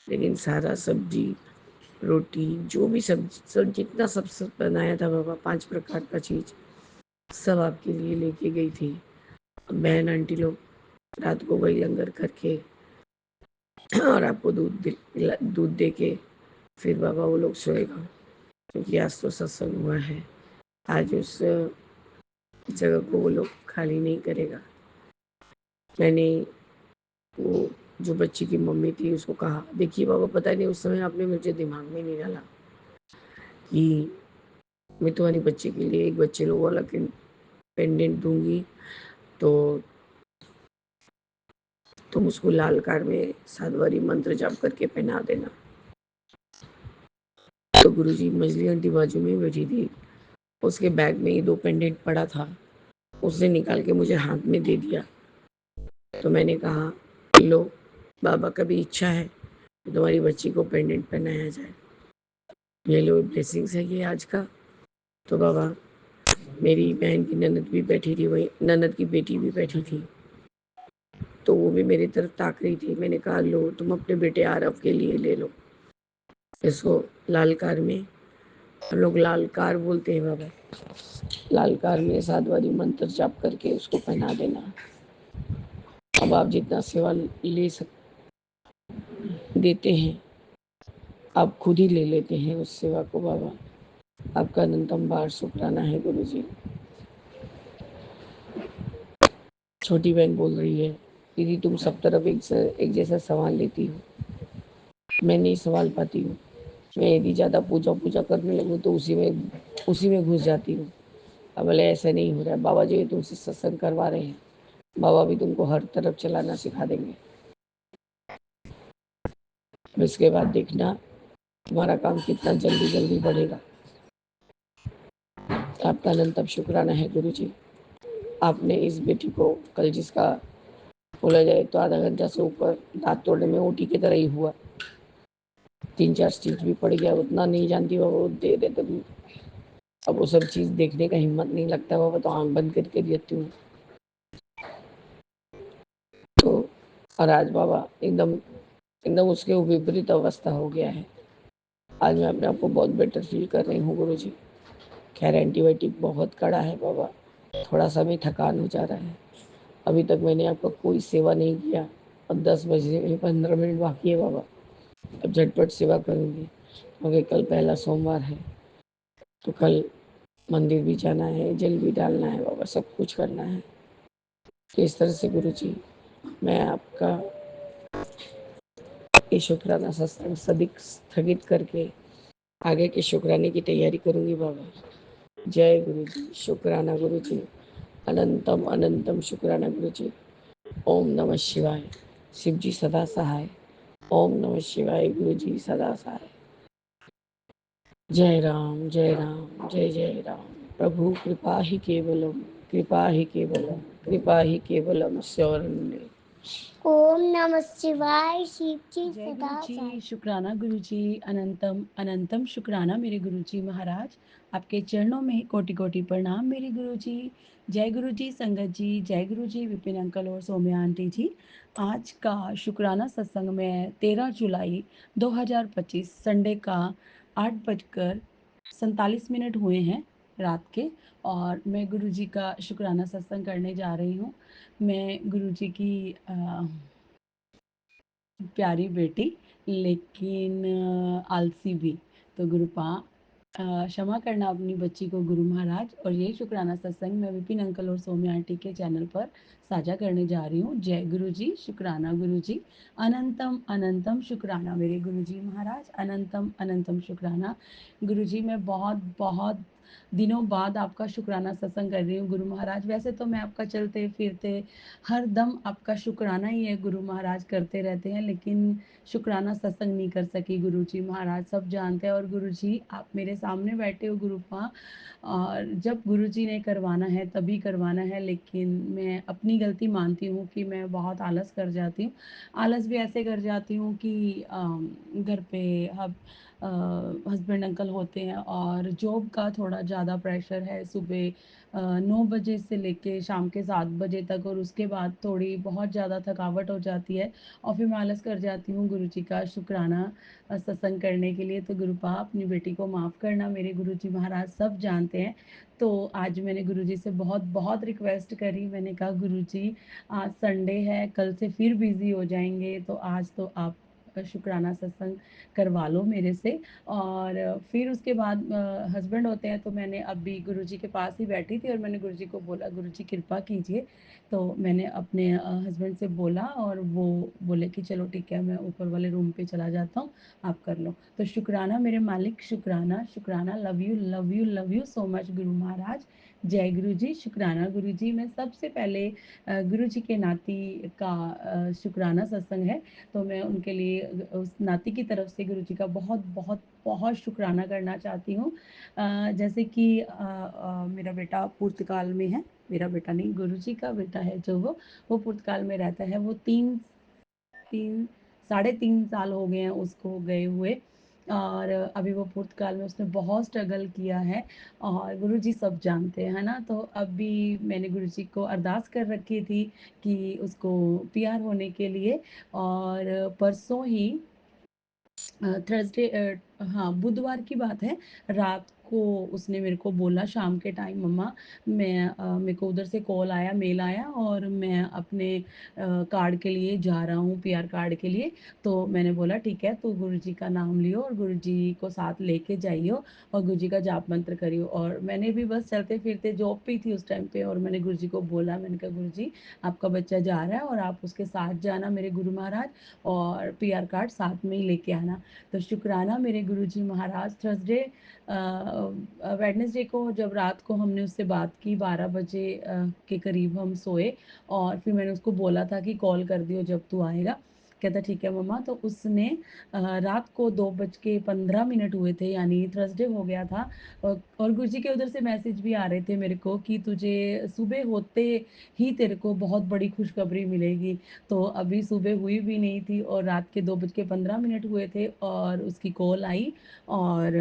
लेकिन सारा सब्जी रोटी जो भी सब्जी सब जितना सब बनाया था बाबा, 5 प्रकार का चीज़ सब आपके लिए लेके गई थी। बहन आंटी लोग रात को वही लंगर करके और आपको दूध दे के फिर बाबा वो लोग सोएगा, क्योंकि आज तो सत्संग हुआ है, आज उस जगह को वो लोग खाली नहीं करेगा। मैंने वो जो बच्ची की मम्मी थी उसको कहा, देखिए बाबा पता नहीं उस समय आपने मुझे दिमाग में नहीं डाला कि मैं तुम्हारी बच्ची के लिए एक बच्चे लोग वाला पेंडेंट दूंगी, तो तुम उसको लाल कार में 7 बारी मंत्र जाप करके पहना देना। तो गुरुजी मछली आंटी बाजू में बैठी थी, उसके बैग में ये 2 पेंडेंट पड़ा था, उसने निकाल के मुझे हाथ में दे दिया। तो मैंने कहा लो बाबा का भी इच्छा है तो तुम्हारी बच्ची को पेंडेंट पहनाया जाए, ये लो ब्लेसिंग्स है ये आज का। तो बाबा मेरी बहन की ननद भी बैठी थी, वही ननद की बेटी भी बैठी थी, तो वो भी मेरी तरफ ताक रही थी। मैंने कहा लो तुम अपने बेटे आरव के लिए ले लो इसको, लाल कार में, हम लोग लाल कार बोलते हैं बाबा, लाल कार में 7 बारी मंत्र जाप करके उसको पहना देना। अब आप जितना सेवा ले सक देते हैं आप खुद ही ले लेते हैं उस सेवा को बाबा, आपका अनंतम बार शुक्राना है गुरु जी। छोटी बहन बोल रही है दीदी तुम सब तरफ एक जैसा सवाल लेती हो, मैं नहीं संभाल पाती हूँ, मैं यदि ज़्यादा पूजा करने लगूँ तो उसी में घुस जाती हूँ। अब बोले ऐसा नहीं हो रहा है, बाबा जी तुमसे सत्संग करवा रहे हैं, बाबा भी तुमको हर तरफ चलाना सिखा देंगे, इसके बाद देखना तुम्हारा काम कितना जल्दी जल्दी बढ़ेगा। आपका अनंतम शुक्राना है गुरु जी। आपने इस बेटी को कल जिसका बोला जाए तो आधा घंटा से ऊपर दांत तोड़ने में ओटी की तरह ही हुआ, 3-4 स्टिच भी पड़ गया, उतना नहीं जानती वो दे देते। अब वो सब चीज़ देखने का हिम्मत नहीं लगता बाबा, तो आंख बंद करके देती हूँ। तो और आज बाबा एकदम एकदम उसके विपरीत अवस्था हो गया है। आज मैं अपने आप को बहुत बेटर फील कर रही हूँ गुरु जी। खैर एंटीबायोटिक बहुत कड़ा है बाबा, थोड़ा सा भी थकान हो जा रहा है। अभी तक मैंने आपका कोई सेवा नहीं किया और 10 बजने में 15 मिनट बाकी है बाबा, अब झटपट सेवा करूँगी क्योंकि कल पहला सोमवार है, तो कल मंदिर भी जाना है, जल भी डालना है बाबा, सब कुछ करना है। तो इस तरह से गुरु जी मैं आपका ये शुक्राना सत्संग सदिक स्थगित करके आगे के शुक्राने की तैयारी करूँगी बाबा। जय गुरु जी, शुक्राना गुरु जी, अनंतम अनंतम शुक्राना गुरु जी। ओम नमः शिवाय, शिव जी सदा सहाय। ओम नमः शिवाय, गुरु जी सदा सहाय। जय राम जय राम जय जय राम। प्रभु कृपा ही केवलम, कृपा ही केवलम, कृपा ही केवलम शरण्य। ओम नमः शिवाय, शिव जी जय सदा गुरु जी, साई। शुक्राना गुरु जी, अनंतम अनंतम शुक्राना मेरे गुरु जी महाराज, आपके चरणों में कोटि कोटि प्रणाम मेरे गुरु जी। जय गुरु जी संगत जी, जय गुरु जी विपिन अंकल और सौम्या आंटी जी। आज का शुक्राना सत्संग में 13 जुलाई 2025 संडे का 8:47 हुए हैं रात के, और मैं गुरुजी का शुक्राना सत्संग करने जा रही हूँ। मैं गुरुजी की प्यारी बेटी, लेकिन आलसी भी। तो क्षमा करना अपनी बच्ची को गुरु महाराज। और ये शुक्राना सत्संग मैं विपिन अंकल और सौम्या आंटी के चैनल पर साझा करने जा रही हूँ। जय गुरु जी, शुक्राना गुरु जी, अनंतम अनंतम शुक्राना मेरे गुरु जी महाराज, अनंतम अनंतम शुक्राना गुरु जी। मैं बहुत बहुत दिनों बाद आपका शुक्राना सत्संग कर रही हूँ गुरु महाराज। वैसे तो मैं आपका चलते फिरते हर दम आपका शुक्राना ही है गुरु महाराज, करते रहते हैं, लेकिन शुक्राना सत्संग नहीं कर सकी गुरु जी महाराज, सब जानते हैं। और गुरु जी आप मेरे सामने बैठे हो गुरुपा, और जब गुरु जी ने करवाना है तभी करवाना है, लेकिन मैं अपनी गलती मानती हूँ कि मैं बहुत आलस कर जाती हूँ। आलस भी ऐसे कर जाती हूँ कि घर पे हस्बैंड अंकल होते हैं और जॉब का थोड़ा ज़्यादा प्रेशर है, सुबह 9 बजे से लेके शाम के 7 बजे तक, और उसके बाद थोड़ी बहुत ज़्यादा थकावट हो जाती है और फिर मैं आलस कर जाती हूँ गुरु जी का शुक्राना सत्संग करने के लिए। तो गुरुपा अपनी बेटी को माफ़ करना, मेरे गुरु जी महाराज सब जानते हैं। तो आज मैंने गुरु जी से बहुत बहुत रिक्वेस्ट करी, मैंने कहा गुरु जी आज संडे है, कल से फिर बिज़ी हो जाएंगे, तो आज तो आप शुक्राना सत्संग करवा लो मेरे से। और फिर उसके बाद हस्बैंड होते हैं, तो मैंने अभी गुरुजी के पास ही बैठी थी और मैंने गुरुजी को बोला गुरुजी कृपा कीजिए। तो मैंने अपने हस्बैंड से बोला और वो बोले कि चलो ठीक है, मैं ऊपर वाले रूम पे चला जाता हूँ, आप कर लो। तो शुक्राना मेरे मालिक, शुक्राना शुक्राना, love you love you love you so much Guru Maharaj. जय गुरु जी, शुक्राना गुरु जी। मैं सबसे पहले गुरु जी के नाती का शुक्राना सत्संग है, तो मैं उनके लिए उस नाती की तरफ से गुरु जी का बहुत बहुत बहुत शुक्राना करना चाहती हूँ। जैसे कि मेरा बेटा पुर्तगाल में है, मेरा बेटा नहीं, गुरु जी का बेटा है जो वो पुर्तगाल में रहता है। वो तीन तीन 3.5 साल हो गए हैं उसको गए हुए, और अभी वो पुर्तगाल में उसने बहुत स्ट्रगल किया है, और गुरु जी सब जानते हैं, है ना। तो अभी मैंने गुरु जी को अरदास कर रखी थी कि उसको पीआर होने के लिए, और परसों ही थर्सडे हाँ बुधवार की बात है, रात को उसने मेरे को बोला शाम के टाइम, मम्मा मेरे को उधर से कॉल आया, मेल आया, और मैं अपने कार्ड के लिए जा रहा हूँ, पीआर कार्ड के लिए। तो मैंने बोला ठीक है, तो गुरुजी का नाम लियो और गुरुजी को साथ लेके जाइयो और गुरुजी का जाप मंत्र करियो। और मैंने भी बस चलते फिरते जॉब पे थी उस टाइम पे, और मैंने गुरुजी को बोला, मैंने कहा गुरुजी आपका बच्चा जा रहा है और आप उसके साथ जाना मेरे गुरु महाराज, और पीआर कार्ड साथ में ही लेके आना। तो शुक्राना मेरे गुरुजी महाराज। थर्सडे वेडनेसडे को जब रात को हमने उससे बात की 12 बजे के करीब हम सोए, और फिर मैंने उसको बोला था कि कॉल कर दियो जब तू आएगा। कहता ठीक है मम्मा। तो उसने रात को 2:15 हुए थे, यानी थर्सडे हो गया था, और गुरुजी के उधर से मैसेज भी आ रहे थे मेरे को कि तुझे सुबह होते ही तेरे को बहुत बड़ी खुशखबरी मिलेगी। तो अभी सुबह हुई भी नहीं थी और रात के 2:15 हुए थे और उसकी कॉल आई, और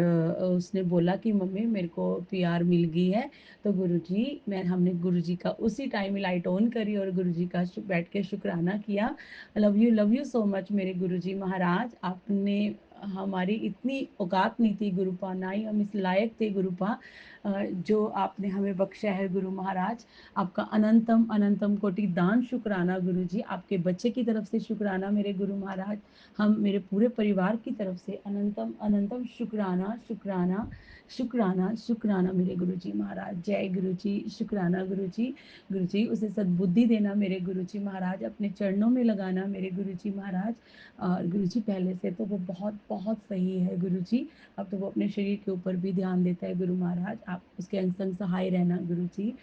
उसने बोला कि मम्मी मेरे को पीआर मिल गई है। तो गुरुजी हमने गुरुजी का उसी टाइम लाइट ऑन करी और गुरुजी का बैठ के शुक्राना किया। लव यू सो मच मेरे गुरुजी महाराज। आपने हमारी इतनी औकात नहीं थी गुरुपा, ना ही हम इस लायक थे गुरुपा, जो आपने हमें बख्शा है गुरु महाराज। आपका अनंतम अनंतम कोटि दान शुक्राना गुरु जी। आपके बच्चे की तरफ से शुक्राना मेरे गुरु महाराज। हम मेरे पूरे परिवार की तरफ से अनंतम अनंतम शुक्राना शुक्राना शुक्राना शुक्राना मेरे गुरु जी महाराज। जय गुरु जी, शुक्राना गुरु जी। गुरु जी उसे सद्बुद्धि देना मेरे गुरु जी महाराज, अपने चरणों में लगाना मेरे गुरु जी महाराज। और गुरु जी पहले से तो वो बहुत बहुत सही है गुरु जी, अब तो वो अपने शरीर के ऊपर भी ध्यान देता है गुरु महाराज। आप उसके अंग संग सहाय रहना गुरु जी,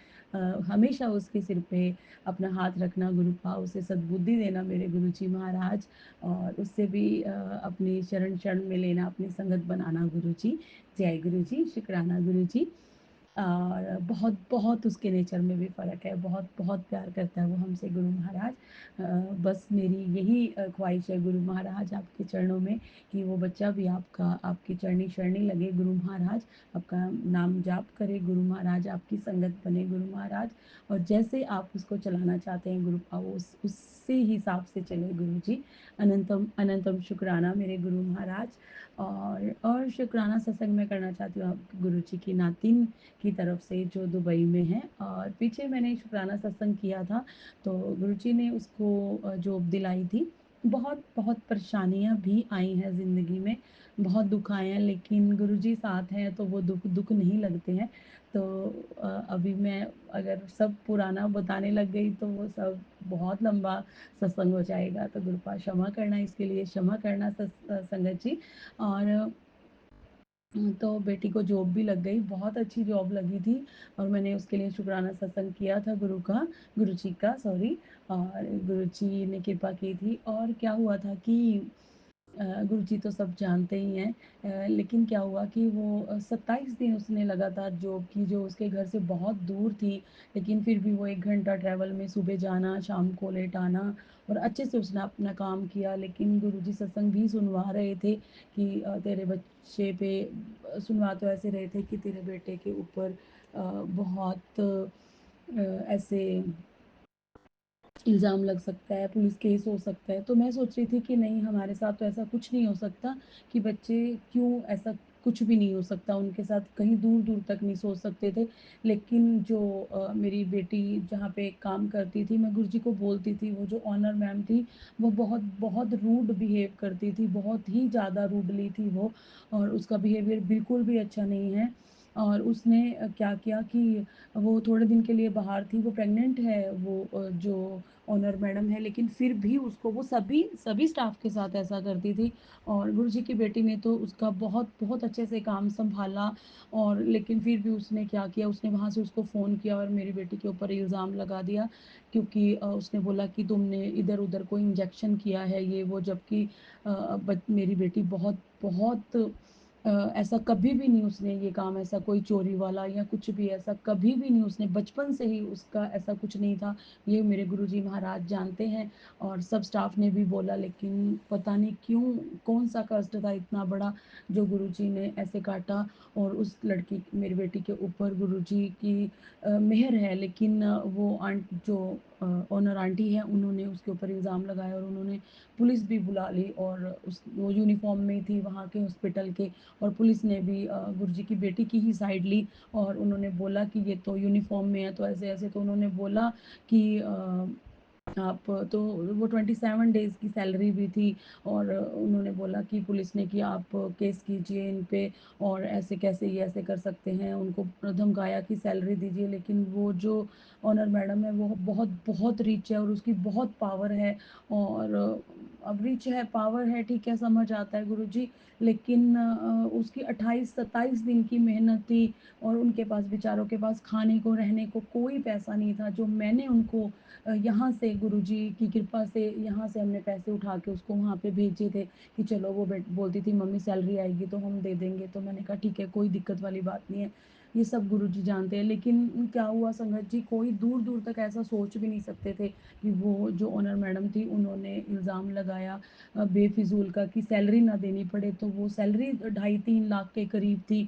हमेशा उसके सिर पे अपना हाथ रखना गुरुपा, उसे सद्बुद्धि देना मेरे गुरु जी महाराज, और उससे भी अपनी शरण शरण में लेना, अपनी संगत बनाना गुरु जी। जय गुरु जी, शुक्राना गुरु जी। और बहुत बहुत उसके नेचर में भी फ़र्क है, बहुत बहुत प्यार करता है वो हमसे गुरु महाराज। बस मेरी यही ख्वाहिश है गुरु महाराज आपके चरणों में, कि वो बच्चा भी आपका आपकी चरणी शरणी लगे गुरु महाराज, आपका नाम जाप करे गुरु महाराज, आपकी संगत बने गुरु महाराज, और जैसे आप उसको चलाना चाहते हैं गुरु वो उसी हिसाब से चले गुरु जी। अनंतम अनंतम शुक्राना मेरे गुरु महाराज। और शुक्राना सत्संग मैं करना चाहती हूँ आप गुरु जी की नातिन की तरफ से जो दुबई में है, और पीछे मैंने शुक्राना सत्संग किया था, तो गुरुजी ने उसको जॉब दिलाई थी। बहुत बहुत परेशानियाँ भी आई हैं ज़िंदगी में, बहुत दुःख आए हैं, लेकिन गुरुजी साथ हैं तो वो दुःख दुःख नहीं लगते हैं। तो अभी मैं अगर सब पुराना बताने लग गई तो वो सब बहुत लंबा सत्संग हो जाएगा, तो कृपा क्षमा करना, इसके लिए क्षमा करना संगत जी। और तो बेटी को जॉब भी लग गई, बहुत अच्छी जॉब लगी थी, और मैंने उसके लिए शुक्राना सत्संग किया था गुरुजी का सॉरी, और गुरुजी ने कृपा की थी। और क्या हुआ था कि गुरुजी तो सब जानते ही हैं, लेकिन क्या हुआ कि वो 27 दिन उसने लगातार जॉब की, जो उसके घर से बहुत दूर थी, लेकिन फिर भी वो 1 घंटा ट्रैवल में सुबह जाना, शाम को लेट आना, और अच्छे से उसने अपना काम किया। लेकिन गुरुजी सत्संग भी सुनवा रहे थे कि तेरे बच्चे पे सुनवा तो ऐसे रहे थे कि तेरे बेटे के ऊपर बहुत ऐसे इल्ज़ाम लग सकता है, पुलिस केस हो सकता है। तो मैं सोच रही थी कि नहीं, हमारे साथ तो ऐसा कुछ नहीं हो सकता, कि बच्चे क्यों, ऐसा कुछ भी नहीं हो सकता उनके साथ, कहीं दूर-दूर तक नहीं सोच सकते थे। लेकिन जो मेरी बेटी जहाँ पे काम करती थी, मैं गुरुजी को बोलती थी, वो जो ऑनर मैम थी, वो बहुत बहुत रूड बिहेव करती थी, बहुत ही ज़्यादा रूडली थी वो, और उसका बिहेवियर बिल्कुल भी अच्छा नहीं है। और उसने क्या किया कि वो थोड़े दिन के लिए बाहर थी, वो प्रेग्नेंट है, वो जो ऑनर मैडम है, लेकिन फिर भी उसको वो सभी सभी स्टाफ के साथ ऐसा करती थी। और गुरुजी की बेटी ने तो उसका बहुत बहुत अच्छे से काम संभाला, और लेकिन फिर भी उसने क्या किया, उसने वहाँ से उसको फ़ोन किया और मेरी बेटी के ऊपर इल्ज़ाम लगा दिया, क्योंकि उसने बोला कि तुमने इधर-उधर कोई इंजेक्शन किया है, ये वो, जबकि मेरी बेटी बहुत बहुत ऐसा कभी भी नहीं उसने ये काम, ऐसा कोई चोरी वाला या कुछ भी ऐसा कभी भी नहीं, उसने बचपन से ही उसका ऐसा कुछ नहीं था। ये मेरे गुरुजी महाराज जानते हैं, और सब स्टाफ ने भी बोला, लेकिन पता नहीं क्यों, कौन-सा कष्ट था इतना बड़ा जो गुरुजी ने ऐसे काटा। और उस लड़की, मेरी बेटी के ऊपर गुरुजी की मेहर है, लेकिन वो जो ओनर आंटी है, उन्होंने उसके ऊपर इल्ज़ाम लगाया, और उन्होंने पुलिस भी बुला ली, और वो यूनिफ़ॉर्म में थी वहाँ के हॉस्पिटल के, और पुलिस ने भी गुरुजी की बेटी की ही साइड ली, और उन्होंने बोला कि ये तो यूनिफ़ॉर्म में है, तो ऐसे-ऐसे, तो उन्होंने बोला कि आप तो, वो 27 डेज़ की सैलरी भी थी, और उन्होंने बोला कि पुलिस ने कि आप केस कीजिए इन पे, और ऐसे कैसे ये ऐसे कर सकते हैं, उनको धमकाया कि सैलरी दीजिए। लेकिन वो जो ऑनर मैडम है, वो बहुत बहुत रिच है, और उसकी बहुत पावर है, और अब रिच है, पावर है, ठीक है, समझ आता है गुरुजी, लेकिन उसकी 28-27 दिन की मेहनत थी, और उनके पास, बेचारों के पास खाने को, रहने को कोई पैसा नहीं था, जो मैंने उनको यहाँ से गुरुजी की कृपा से, यहाँ से हमने पैसे उठा के उसको वहाँ पे भेजे थे, कि चलो, वो बोलती थी मम्मी सैलरी आएगी तो हम दे देंगे, तो मैंने कहा ठीक है, कोई दिक्कत वाली बात नहीं है, ये सब गुरुजी जानते हैं। लेकिन क्या हुआ संगत जी, कोई दूर-दूर तक ऐसा सोच भी नहीं सकते थे कि वो जो ऑनर मैडम थी, उन्होंने इल्ज़ाम लगाया बेफिज़ूल का, कि सैलरी ना देनी पड़े, तो वो सैलरी 2.5-3 लाख के करीब थी,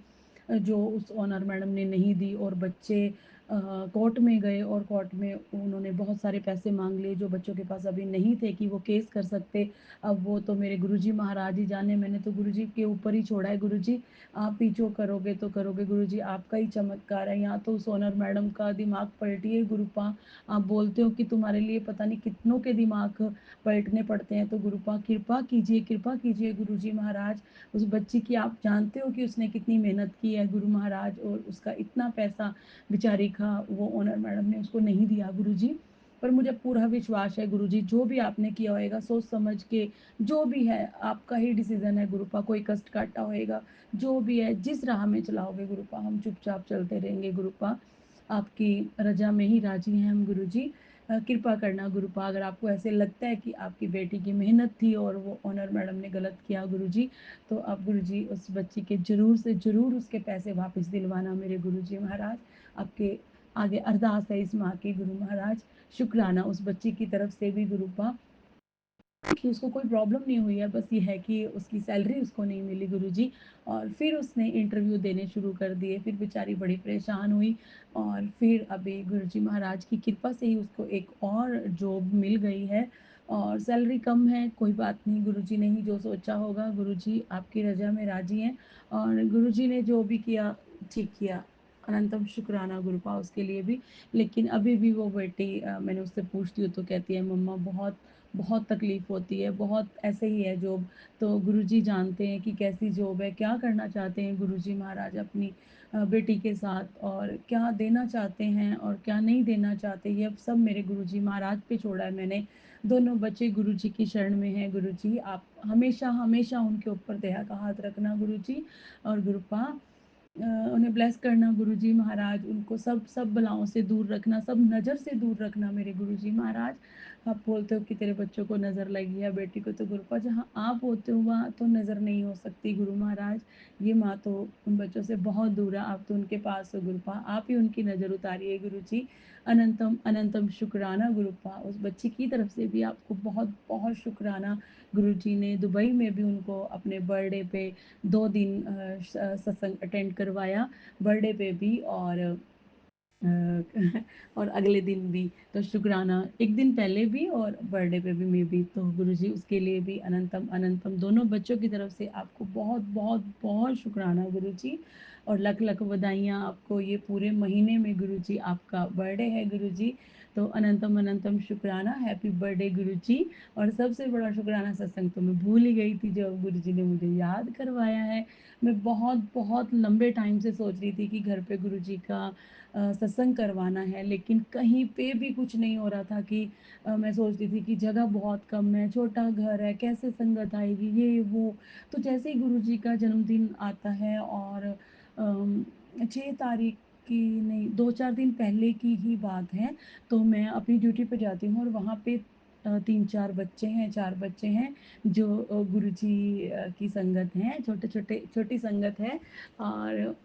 जो उस ऑनर मैडम ने नहीं दी, और बच्चे कोर्ट में गए, और कोर्ट में उन्होंने बहुत सारे पैसे माँग लिए, जो बच्चों के पास अभी नहीं थे कि वो केस कर सकते। अब वो तो मेरे गुरुजी महाराज ही जाने, मैंने तो गुरुजी के ऊपर ही छोड़ा है, गुरुजी आप ही जो करोगे तो करोगे, गुरुजी आपका ही चमत्कार है, यहाँ तो उस ओनर मैडम का दिमाग पलटिए गुरुपा। आप बोलते हो कि तुम्हारे लिए पता नहीं कितनों के दिमाग पलटने पड़ते हैं, तो गुरुपा कृपा कीजिए गुरुजी महाराज। उस बच्ची की, आप जानते हो कि उसने कितनी मेहनत की है गुरु महाराज, और उसका इतना पैसा बेचारी का वो ओनर मैडम ने उसको नहीं दिया गुरुजी। पर मुझे पूरा विश्वास है गुरुजी, जो भी आपने किया होएगा सोच समझ के, जो भी है आपका ही डिसीजन है गुरुपा, कोई कष्ट काटा होएगा, जो भी है, जिस राह में चलाओगे गुरुपा, हम चुपचाप चलते रहेंगे गुरुपा, आपकी रजा में ही राजी हैं हम गुरुजी। कृपा करना गुरुपा, अगर आपको ऐसे लगता है कि आपकी बेटी की मेहनत थी और वो ऑनर मैडम ने गलत किया गुरुजी, तो आप गुरुजी उस बच्ची के ज़रूर से ज़रूर उसके पैसे वापस दिलवाना मेरे गुरुजी महाराज। आपके आगे अरदास है इस माँ की गुरु महाराज, शुक्राना उस बच्ची की तरफ से भी गुरुपा, कि उसको कोई प्रॉब्लम नहीं हुई है, बस ये है कि उसकी सैलरी उसको नहीं मिली गुरुजी। और फिर उसने इंटरव्यू देने शुरू कर दिए, फिर बेचारी बड़ी परेशान हुई, और फिर अभी गुरुजी महाराज की कृपा से ही उसको एक और जॉब मिल गई है, और सैलरी कम है, कोई बात नहीं, गुरुजी ने ही जो सोचा होगा, गुरुजी आपकी रजा में राजी हैं, और गुरुजी ने जो भी किया ठीक किया। अनंतम शुक्राना गुरुपा उसके लिए भी। लेकिन अभी भी वो बेटी मैंने उससे पूछती हूँ तो कहती है मम्मा बहुत बहुत तकलीफ़ होती है, बहुत ऐसे ही है जॉब। तो गुरुजी जानते हैं कि कैसी जॉब है, क्या करना चाहते हैं गुरुजी महाराज अपनी बेटी के साथ, और क्या देना चाहते हैं और क्या नहीं देना चाहते, ये अब सब मेरे गुरुजी महाराज पे छोड़ा है मैंने। दोनों बच्चे गुरुजी की शरण में हैं। गुरुजी आप हमेशा हमेशा उनके ऊपर दया का हाथ रखना गुरुजी, और गुरुपा उन्हें ब्लेस करना गुरुजी महाराज, उनको सब सब बलाओं से दूर रखना, सब नज़र से दूर रखना मेरे गुरुजी महाराज। आप बोलते हो कि तेरे बच्चों को नज़र लगी है, बेटी को, तो गुरुपा जहाँ आप होते हो वहाँ तो नज़र नहीं हो सकती गुरु महाराज। ये माँ तो उन बच्चों से बहुत दूर है, आप तो उनके पास हो गुरुपा, आप ही उनकी नज़र उतारिए गुरुजी। अनंतम अनंतम शुक्राना गुरुपा, उस बच्ची की तरफ से भी आपको बहुत बहुत शुक्राना। गुरुजी ने दुबई में भी उनको अपने बर्थडे पे 2 दिन सत्संग अटेंड करवाया, बर्थडे पे भी और और अगले दिन भी। तो शुक्राना, एक दिन पहले भी और बर्थडे पे भी मैं भी। तो गुरुजी उसके लिए भी अनंतम अनंतम दोनों बच्चों की तरफ से आपको बहुत बहुत बहुत शुक्राना गुरुजी, और लख लख बधाइयाँ आपको। ये पूरे महीने में गुरुजी आपका बर्थडे है गुरुजी, तो अनंतम अनंतम शुक्राना, हैप्पी बर्थडे गुरुजी। और सबसे बड़ा शुक्राना सत्संग तो मैं भूल ही गई थी जो गुरुजी ने मुझे याद करवाया है। मैं बहुत बहुत लंबे टाइम से सोच रही थी कि घर पे गुरुजी का सत्संग करवाना है, लेकिन कहीं पे भी कुछ नहीं हो रहा था कि मैं सोचती थी कि जगह बहुत कम है, छोटा घर है, कैसे संगत आएगी, ये वो। तो जैसे ही गुरुजी का जन्मदिन आता है, और 6 तारीख की नहीं, 2-4 दिन पहले की ही बात है, तो मैं अपनी ड्यूटी पे जाती हूँ और वहाँ पे 3-4 बच्चे हैं, 4 बच्चे हैं जो गुरुजी की संगत हैं, छोटे-छोटे छोटी संगत है। और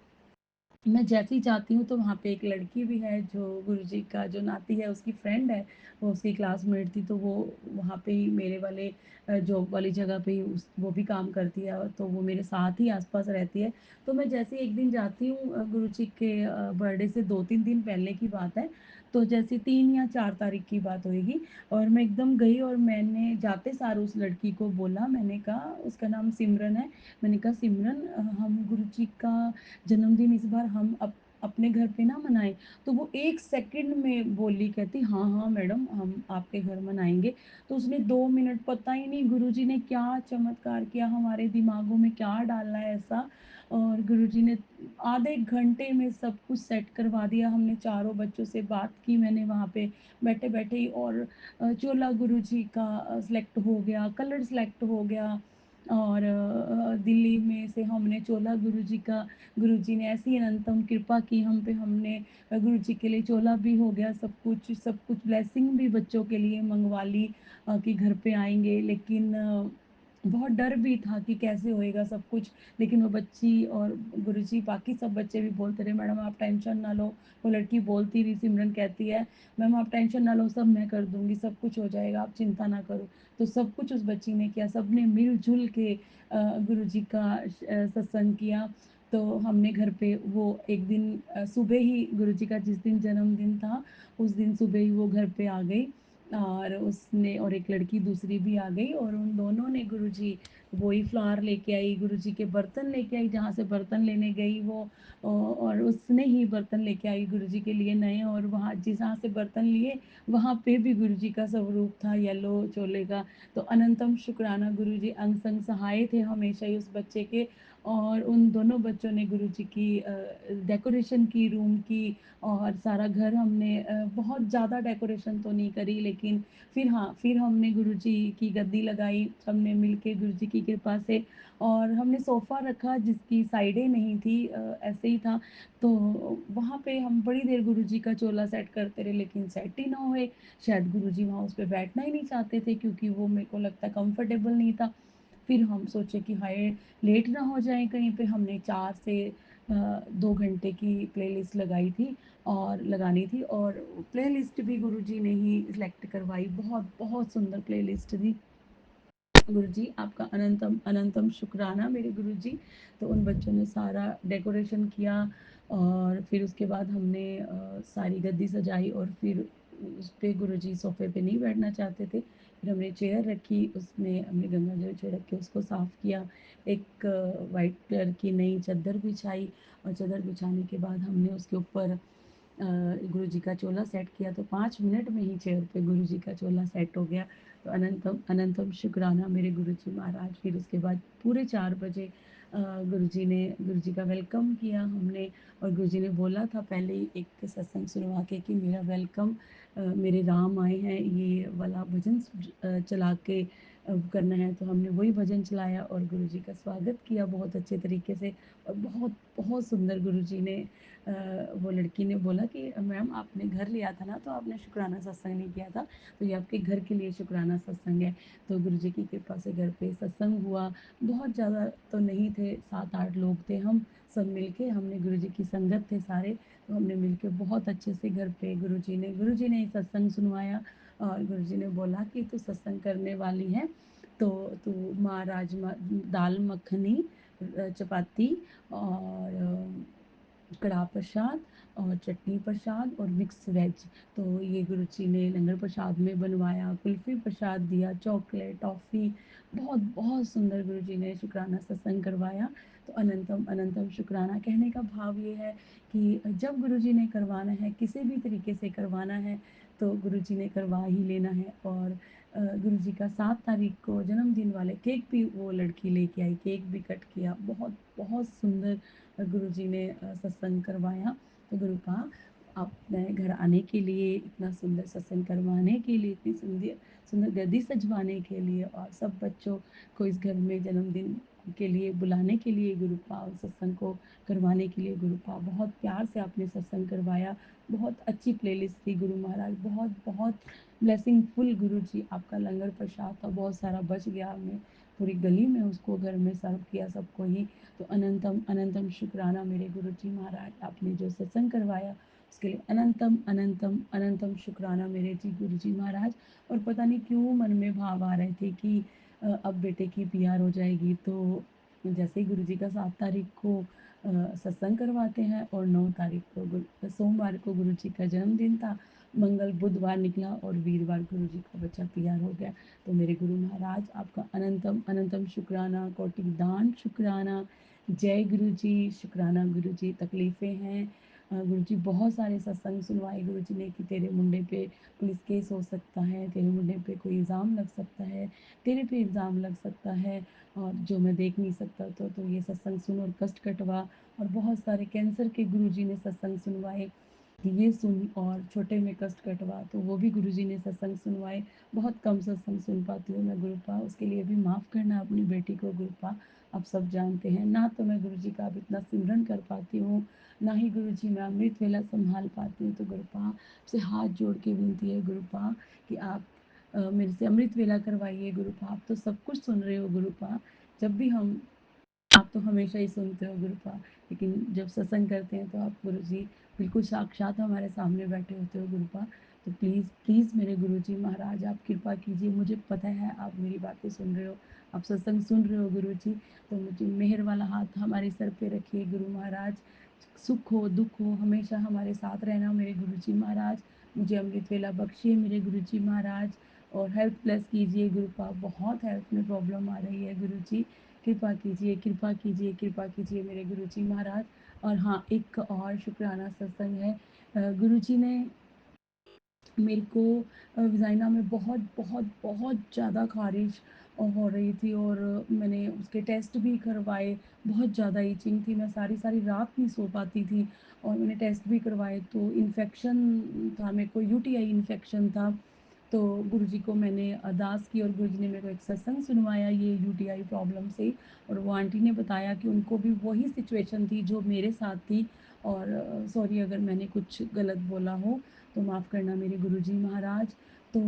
मैं जैसे ही जाती हूँ तो वहाँ पे एक लड़की भी है जो गुरुजी का जो नाती है उसकी फ्रेंड है, वो उसकी क्लासमेट थी, तो वो वहाँ पे ही मेरे वाले जॉब वाली जगह पे ही वो भी काम करती है, तो वो मेरे साथ ही आसपास रहती है। तो मैं जैसे एक दिन जाती हूँ गुरुजी के बर्थडे से 2-3 दिन पहले की बात है, तो जैसे 3 या 4 तारीख की बात होएगी, और मैं एकदम गई और मैंने जाते सार उस लड़की को बोला, मैंने कहा, उसका नाम सिमरन है, मैंने कहा सिमरन हम गुरुजी का जन्मदिन इस बार हम अपने घर पे ना मनाएं। तो वो 1 सेकंड में बोली, कहती हाँ हाँ मैडम हम आपके घर मनाएंगे। तो उसने 2 मिनट, पता ही नहीं गुरुजी ने क्या चमत्कार किया, हमारे दिमागों में क्या डाला है ऐसा, और गुरुजी ने आधे घंटे में सब कुछ सेट करवा दिया। हमने चारों बच्चों से बात की मैंने वहाँ पे बैठे बैठे ही, और चोला गुरुजी का सिलेक्ट हो गया, कलर सिलेक्ट हो गया, और दिल्ली में से हमने चोला गुरुजी का, गुरुजी ने ऐसी अनंतम कृपा की हम पे, हमने गुरुजी के लिए चोला भी हो गया, सब कुछ ब्लेसिंग भी बच्चों के लिए मंगवा ली कि घर पे आएंगे। लेकिन बहुत डर भी था कि कैसे होएगा सब कुछ। लेकिन वो बच्ची और गुरुजी, बाकी सब बच्चे भी बोलते रहे मैडम आप टेंशन ना लो। वो लड़की बोलती रही, सिमरन कहती है मैम आप टेंशन ना लो, सब मैं कर दूंगी, सब कुछ हो जाएगा, आप चिंता ना करो। तो सब कुछ उस बच्ची ने किया, सबने मिलजुल के गुरुजी का सत्संग किया। तो हमने घर पे वो एक दिन सुबह ही गुरुजी का जिस दिन जन्मदिन था, उस दिन सुबह ही वो घर पे आ गई, और उसने, और एक लड़की दूसरी भी आ गई, और उन दोनों ने गुरुजी वही फ्लावर लेके आई, गुरुजी के बर्तन लेके आई, जहाँ से बर्तन लेने गई वो, और उसने ही बर्तन लेके आई गुरुजी के लिए नए, और वहाँ जहाँ से बर्तन लिए वहाँ पे भी गुरुजी का स्वरूप था येलो चोले का। तो अनंतम शुक्राना, गुरुजी अंग संग सहाय थे हमेशा ही उस बच्चे के। और उन दोनों बच्चों ने गुरुजी की डेकोरेशन की, रूम की, और सारा घर हमने बहुत ज़्यादा डेकोरेशन तो नहीं करी, लेकिन फिर हाँ, फिर हमने गुरुजी की गद्दी लगाई, सबने मिलके गुरुजी की कृपा से, और हमने सोफ़ा रखा जिसकी साइडें नहीं थी, ऐसे ही था। तो वहाँ पे हम बड़ी देर गुरुजी का चोला सेट करते रहे, लेकिन सेट ही ना होए। शायद गुरुजी वहाँ उस पे बैठना ही नहीं चाहते थे, क्योंकि वो मेरे को लगता है कंफर्टेबल नहीं था। फिर हम सोचे कि हाय लेट ना हो जाए कहीं पे, हमने 4 से 2 घंटे की प्लेलिस्ट लगाई थी, और लगानी थी, और प्लेलिस्ट भी गुरुजी ने ही सिलेक्ट करवाई, बहुत बहुत सुंदर प्लेलिस्ट थी। गुरुजी आपका अनंतम अनंतम शुक्राना मेरे गुरुजी। तो उन बच्चों ने सारा डेकोरेशन किया, और फिर उसके बाद हमने सारी गद्दी सजाई, और फिर उस पे गुरुजी सोफ़े पे नहीं बैठना चाहते थे। फिर हमने चेयर रखी, उसमें हमने गंगा जल छिड़क के उसको साफ़ किया। एक वाइट कलर की नई चादर बिछाई और चादर बिछाने के बाद हमने उसके ऊपर गुरुजी का चोला सेट किया, तो 5 मिनट में ही चेयर पे गुरुजी का चोला सेट हो गया। तो अनंतम अनंतम शुक्राना मेरे गुरुजी महाराज। फिर उसके बाद पूरे 4 बजे गुरुजी का वेलकम किया हमने, और गुरुजी ने बोला था पहले ही एक सत्संग सुनवा के कि मेरा वेलकम, मेरे राम आए हैं, ये वाला भजन चला के करना है। तो हमने वही भजन चलाया और गुरुजी का स्वागत किया बहुत अच्छे तरीके से। और बहुत बहुत सुंदर गुरुजी ने, वो लड़की ने बोला कि मैम आपने घर लिया था ना, तो आपने शुक्राना सत्संग नहीं किया था, तो ये आपके घर के लिए शुक्राना सत्संग है। तो गुरुजी की कृपा से घर पे सत्संग हुआ। बहुत ज़्यादा तो नहीं थे, 7-8 लोग थे हम सब मिलके, हमने गुरुजी की संगत थे सारे, तो हमने मिलके बहुत अच्छे से घर पे गुरुजी ने सत्संग सुनवाया। और गुरुजी ने बोला कि तू सत्संग करने वाली है तो तू माँ राजमा दाल मखनी, चपाती और कढ़ा प्रसाद और चटनी प्रसाद और मिक्स वेज, तो ये गुरुजी ने लंगर प्रसाद में बनवाया। कुल्फ़ी प्रसाद दिया, चॉकलेट, टॉफ़ी, बहुत बहुत सुंदर गुरुजी ने शुक्राना सत्संग करवाया। तो अनंतम अनंतम शुक्राना कहने का भाव ये है कि जब गुरुजी ने करवाना है, किसी भी तरीके से करवाना है, तो गुरुजी ने करवा ही लेना है। और गुरुजी का 7 तारीख को जन्मदिन वाले केक भी वो लड़की लेके आई, केक भी कट किया। बहुत बहुत सुंदर गुरुजी ने सत्संग करवाया। तो गुरुपा अपने घर आने के लिए, इतना सुंदर सत्संग करवाने के लिए, इतनी सुंदर सुंदर गद्दी सजवाने के लिए और सब बच्चों को इस घर में जन्मदिन के लिए बुलाने के लिए गुरुपा, और सत्संग को करवाने के लिए गुरुपा, बहुत प्यार से आपने सत्संग करवाया। बहुत अच्छी प्लेलिस्ट थी गुरु महाराज, बहुत बहुत ब्लेसिंग फुल गुरुजी। आपका लंगर प्रसाद था बहुत सारा, बच गया, हमने पूरी गली में उसको घर में सर्व किया सबको ही। तो अनंतम अनंतम शुक्राना मेरे गुरुजी महाराज, आपने जो सत्संग करवाया उसके लिए अनंतम अनंतम अनंतम शुक्राना मेरे जी गुरुजी महाराज। और पता नहीं क्यों मन में भाव आ रहे थे कि अब बेटे की पीआर हो जाएगी, तो जैसे ही गुरुजी का 7 तारीख को सत्संग करवाते हैं और 9 तारीख को सोमवार को गुरुजी का जन्मदिन था, मंगल बुधवार निकला और वीरवार गुरुजी का बच्चा पीआर हो गया। तो मेरे गुरु महाराज आपका अनंतम अनंतम शुक्राना, कोटि दान शुक्राना। जय गुरु जी, शुक्राना गुरु जी। तकलीफ़ें हैं, गुरु जी बहुत सारे सत्संग सुनवाए गुरु जी ने कि तेरे मुंडे पे पुलिस केस हो सकता है, तेरे मुंडे पे कोई इल्ज़ाम लग सकता है, तेरे पे इल्ज़ाम लग सकता है, और जो मैं देख नहीं सकता तो ये सत्संग सुन और कष्ट कटवा। और बहुत सारे कैंसर के गुरु जी ने सत्संग सुनवाए कि ये सुन और छोटे में कष्ट कटवा, तो वो भी गुरुजी ने सत्संग सुनवाए। बहुत कम सत्संग सुन पाती हूँ मैं गुरुपा, उसके लिए भी माफ़ करना अपनी बेटी को गुरुपा। आप सब जानते हैं ना, तो मैं गुरुजी का अब इतना सिमरन कर पाती हूँ, ना ही गुरुजी मैं अमृत वेला संभाल पाती हूँ। तो गुरुपा आपसे हाथ जोड़ के विनती है गुरुपा कि आप मेरे से अमृत वेला करवाइए गुरुपा। आप तो सब कुछ सुन रहे हो गुरुपा, जब भी हम आप तो हमेशा ही सुनते हो गुरुपा, लेकिन जब सत्संग करते हैं तो आप गुरुजी बिल्कुल साक्षात हमारे सामने बैठे होते हो गुरुपा। तो प्लीज़ प्लीज़ मेरे गुरुजी महाराज आप कृपा कीजिए, मुझे पता है आप मेरी बातें सुन रहे हो, आप सत्संग सुन रहे हो गुरुजी, तो मुझे मेहर वाला हाथ हमारे सर पे रखिए गुरु महाराज। सुख हो दुख हो हमेशा हमारे साथ रहना मेरे गुरुजी महाराज। मुझे अमृत वेला बख्शिए मेरे गुरुजी महाराज, और हेल्प प्लस कीजिए गुरुपा, बहुत हेल्थ में प्रॉब्लम आ रही है गुरुजी, कृपा कीजिए कृपा कीजिए कृपा कीजिए मेरे गुरुजी महाराज। और हाँ, एक और शुक्राना सत्संग है, गुरुजी ने मेरे को वजाइना में बहुत बहुत बहुत ज़्यादा ख़ारिश हो रही थी, और मैंने उसके टेस्ट भी करवाए, बहुत ज़्यादा ईचिंग थी, मैं सारी सारी रात नहीं सो पाती थी, और मैंने टेस्ट भी करवाए तो इन्फेक्शन था, मेरे को यूटीआई इन्फेक्शन था। तो गुरुजी को मैंने अरदास की और गुरुजी ने मेरे को एक सत्संग सुनवाया ये यूटीआई प्रॉब्लम से, और वो आंटी ने बताया कि उनको भी वही सिचुएशन थी जो मेरे साथ थी। और सॉरी अगर मैंने कुछ गलत बोला हो तो माफ़ करना मेरे गुरुजी महाराज। तो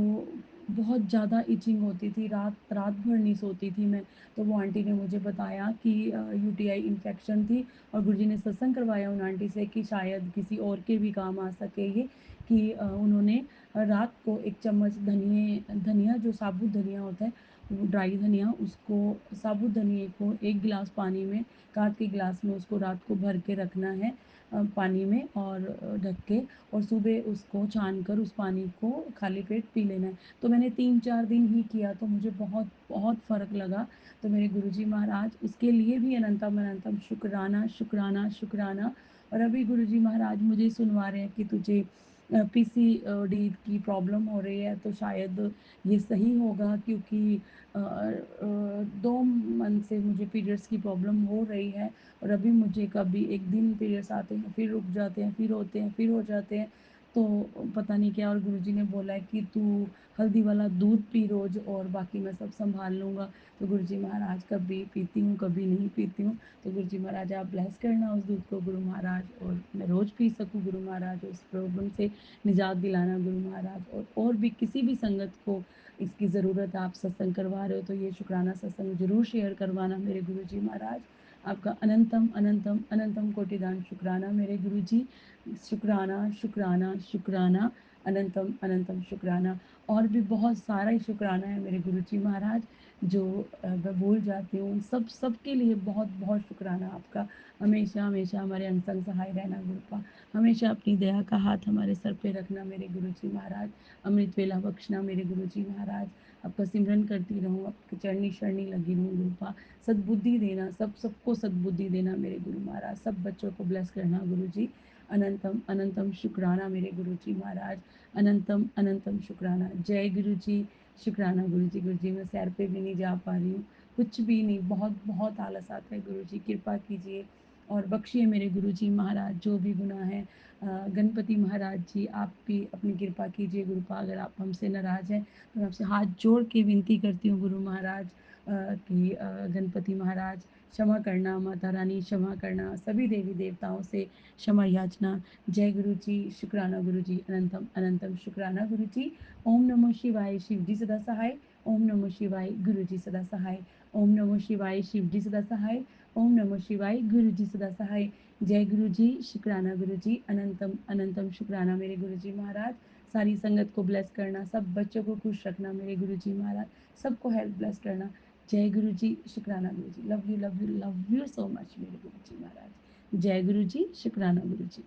बहुत ज़्यादा इचिंग होती थी, रात रात भर नहीं सोती थी मैं। तो वो आंटी ने मुझे बताया कि यूटीआई इन्फेक्शन थी, और गुरुजी ने सत्संग करवाया उन आंटी से कि शायद किसी और के भी काम आ सके ये, कि उन्होंने रात को 1 चम्मच धनिया जो साबुत धनिया होता है ड्राई धनिया, उसको साबुत धनिए को 1 गिलास पानी में, काँच के गिलास में उसको रात को भर के रखना है पानी में और ढक के, और सुबह उसको छान कर उस पानी को खाली पेट पी लेना है। तो मैंने 3-4 दिन ही किया तो मुझे बहुत बहुत फ़र्क लगा। तो मेरे गुरुजी महाराज उसके लिए भी अनंतम अनंतम शुक्राना, शुक्राना, शुक्राना। और अभी गुरुजी महाराज मुझे सुनवा रहे हैं कि तुझे पीसीओडी की प्रॉब्लम हो रही है, तो शायद ये सही होगा, क्योंकि 2 मंथ से मुझे पीरियड्स की प्रॉब्लम हो रही है और अभी मुझे कभी एक दिन पीरियड्स आते हैं, फिर रुक जाते हैं, फिर होते हैं, फिर हो जाते हैं, तो पता नहीं क्या। और गुरुजी ने बोला है कि तू हल्दी वाला दूध पी रोज़ और बाकी मैं सब संभाल लूँगा। तो गुरुजी महाराज कभी पीती हूँ, कभी नहीं पीती हूँ। तो गुरुजी महाराज आप ब्लेस करना उस दूध को गुरु महाराज, और मैं रोज़ पी सकूँ गुरु महाराज, उस प्रॉब्लम से निजात दिलाना गुरु महाराज। और भी किसी भी संगत को इसकी ज़रूरत, आप सत्संग करवा रहे हो तो ये शुक्राना सत्संग ज़रूर शेयर करवाना मेरे गुरुजी महाराज। आपका अनंतम अनंतम अनंतम कोटिदान शुक्राना मेरे गुरुजी। शुक्राना, शुक्राना, शुक्राना, अनंतम अनंतम शुक्राना। और भी बहुत सारा ही शुक्राना है मेरे गुरुजी महाराज, जो मैं भूल जाती हूँ। सबके लिए बहुत बहुत शुक्राना आपका। हमेशा हमेशा हमारे अंग संग सहाय रहना गुरुपा। हमेशा अपनी दया का हाथ हमारे सर पे रखना मेरे गुरुजी महाराज। अमृत वेला बख्शना मेरे गुरुजी महाराज। आपका सिमरन करती रहूँ, आपकी चरनी शरणी लगी रहूँ गुरुपा। सद्बुद्धि देना, सबको सद्बुद्धि देना मेरे गुरु महाराज। सब बच्चों को ब्लेस करना गुरुजी। अनंतम अनंतम शुक्राना मेरे गुरुजी महाराज। अनंतम अनंतम शुक्राना। जय गुरुजी। शुक्राना गुरुजी। गुरुजी मैं सैर पे भी नहीं जा पा रही हूँ, कुछ भी नहीं, बहुत बहुत आलस आता है गुरुजी, कृपा कीजिए और बख्शिए मेरे गुरुजी महाराज जो भी गुनाह है। गणपति महाराज जी आप भी अपनी कृपा कीजिए गुरुपा। अगर आप हमसे नाराज़ हैं तो मैं आपसे हाथ जोड़ के विनती करती हूँ गुरु महाराज कि गणपति महाराज क्षमा करना, माता रानी क्षमा करना, सभी देवी देवताओं से क्षमा याचना। जय गुरु जी। शुक्राना गुरु जी। अनंतम अनंतम शुक्राना गुरु जी। ओम नमो शिवाय। शिव जी सदा सहाय। ओम नमो शिवाय। गुरु जी सदा सहाय। ओम नमो शिवाय। शिव जी सदा सहाय। ओम नमो शिवाय। गुरु जी सदा सहाय। जय गुरु जी। शुक्राना गुरु जी। अनंतम अनंतम शुक्राना मेरे गुरु जी महाराज। सारी संगत को ब्लेस करना, सब बच्चों को खुश रखना मेरे गुरु जी महाराज। सबको हेल्प ब्लेस करना। जय गुरु जी। शुक्राना guru ji. Love you love you love you so much मेरे गुरु जी महाराज। जय गुरु जी। शुक्राना गुरु जी।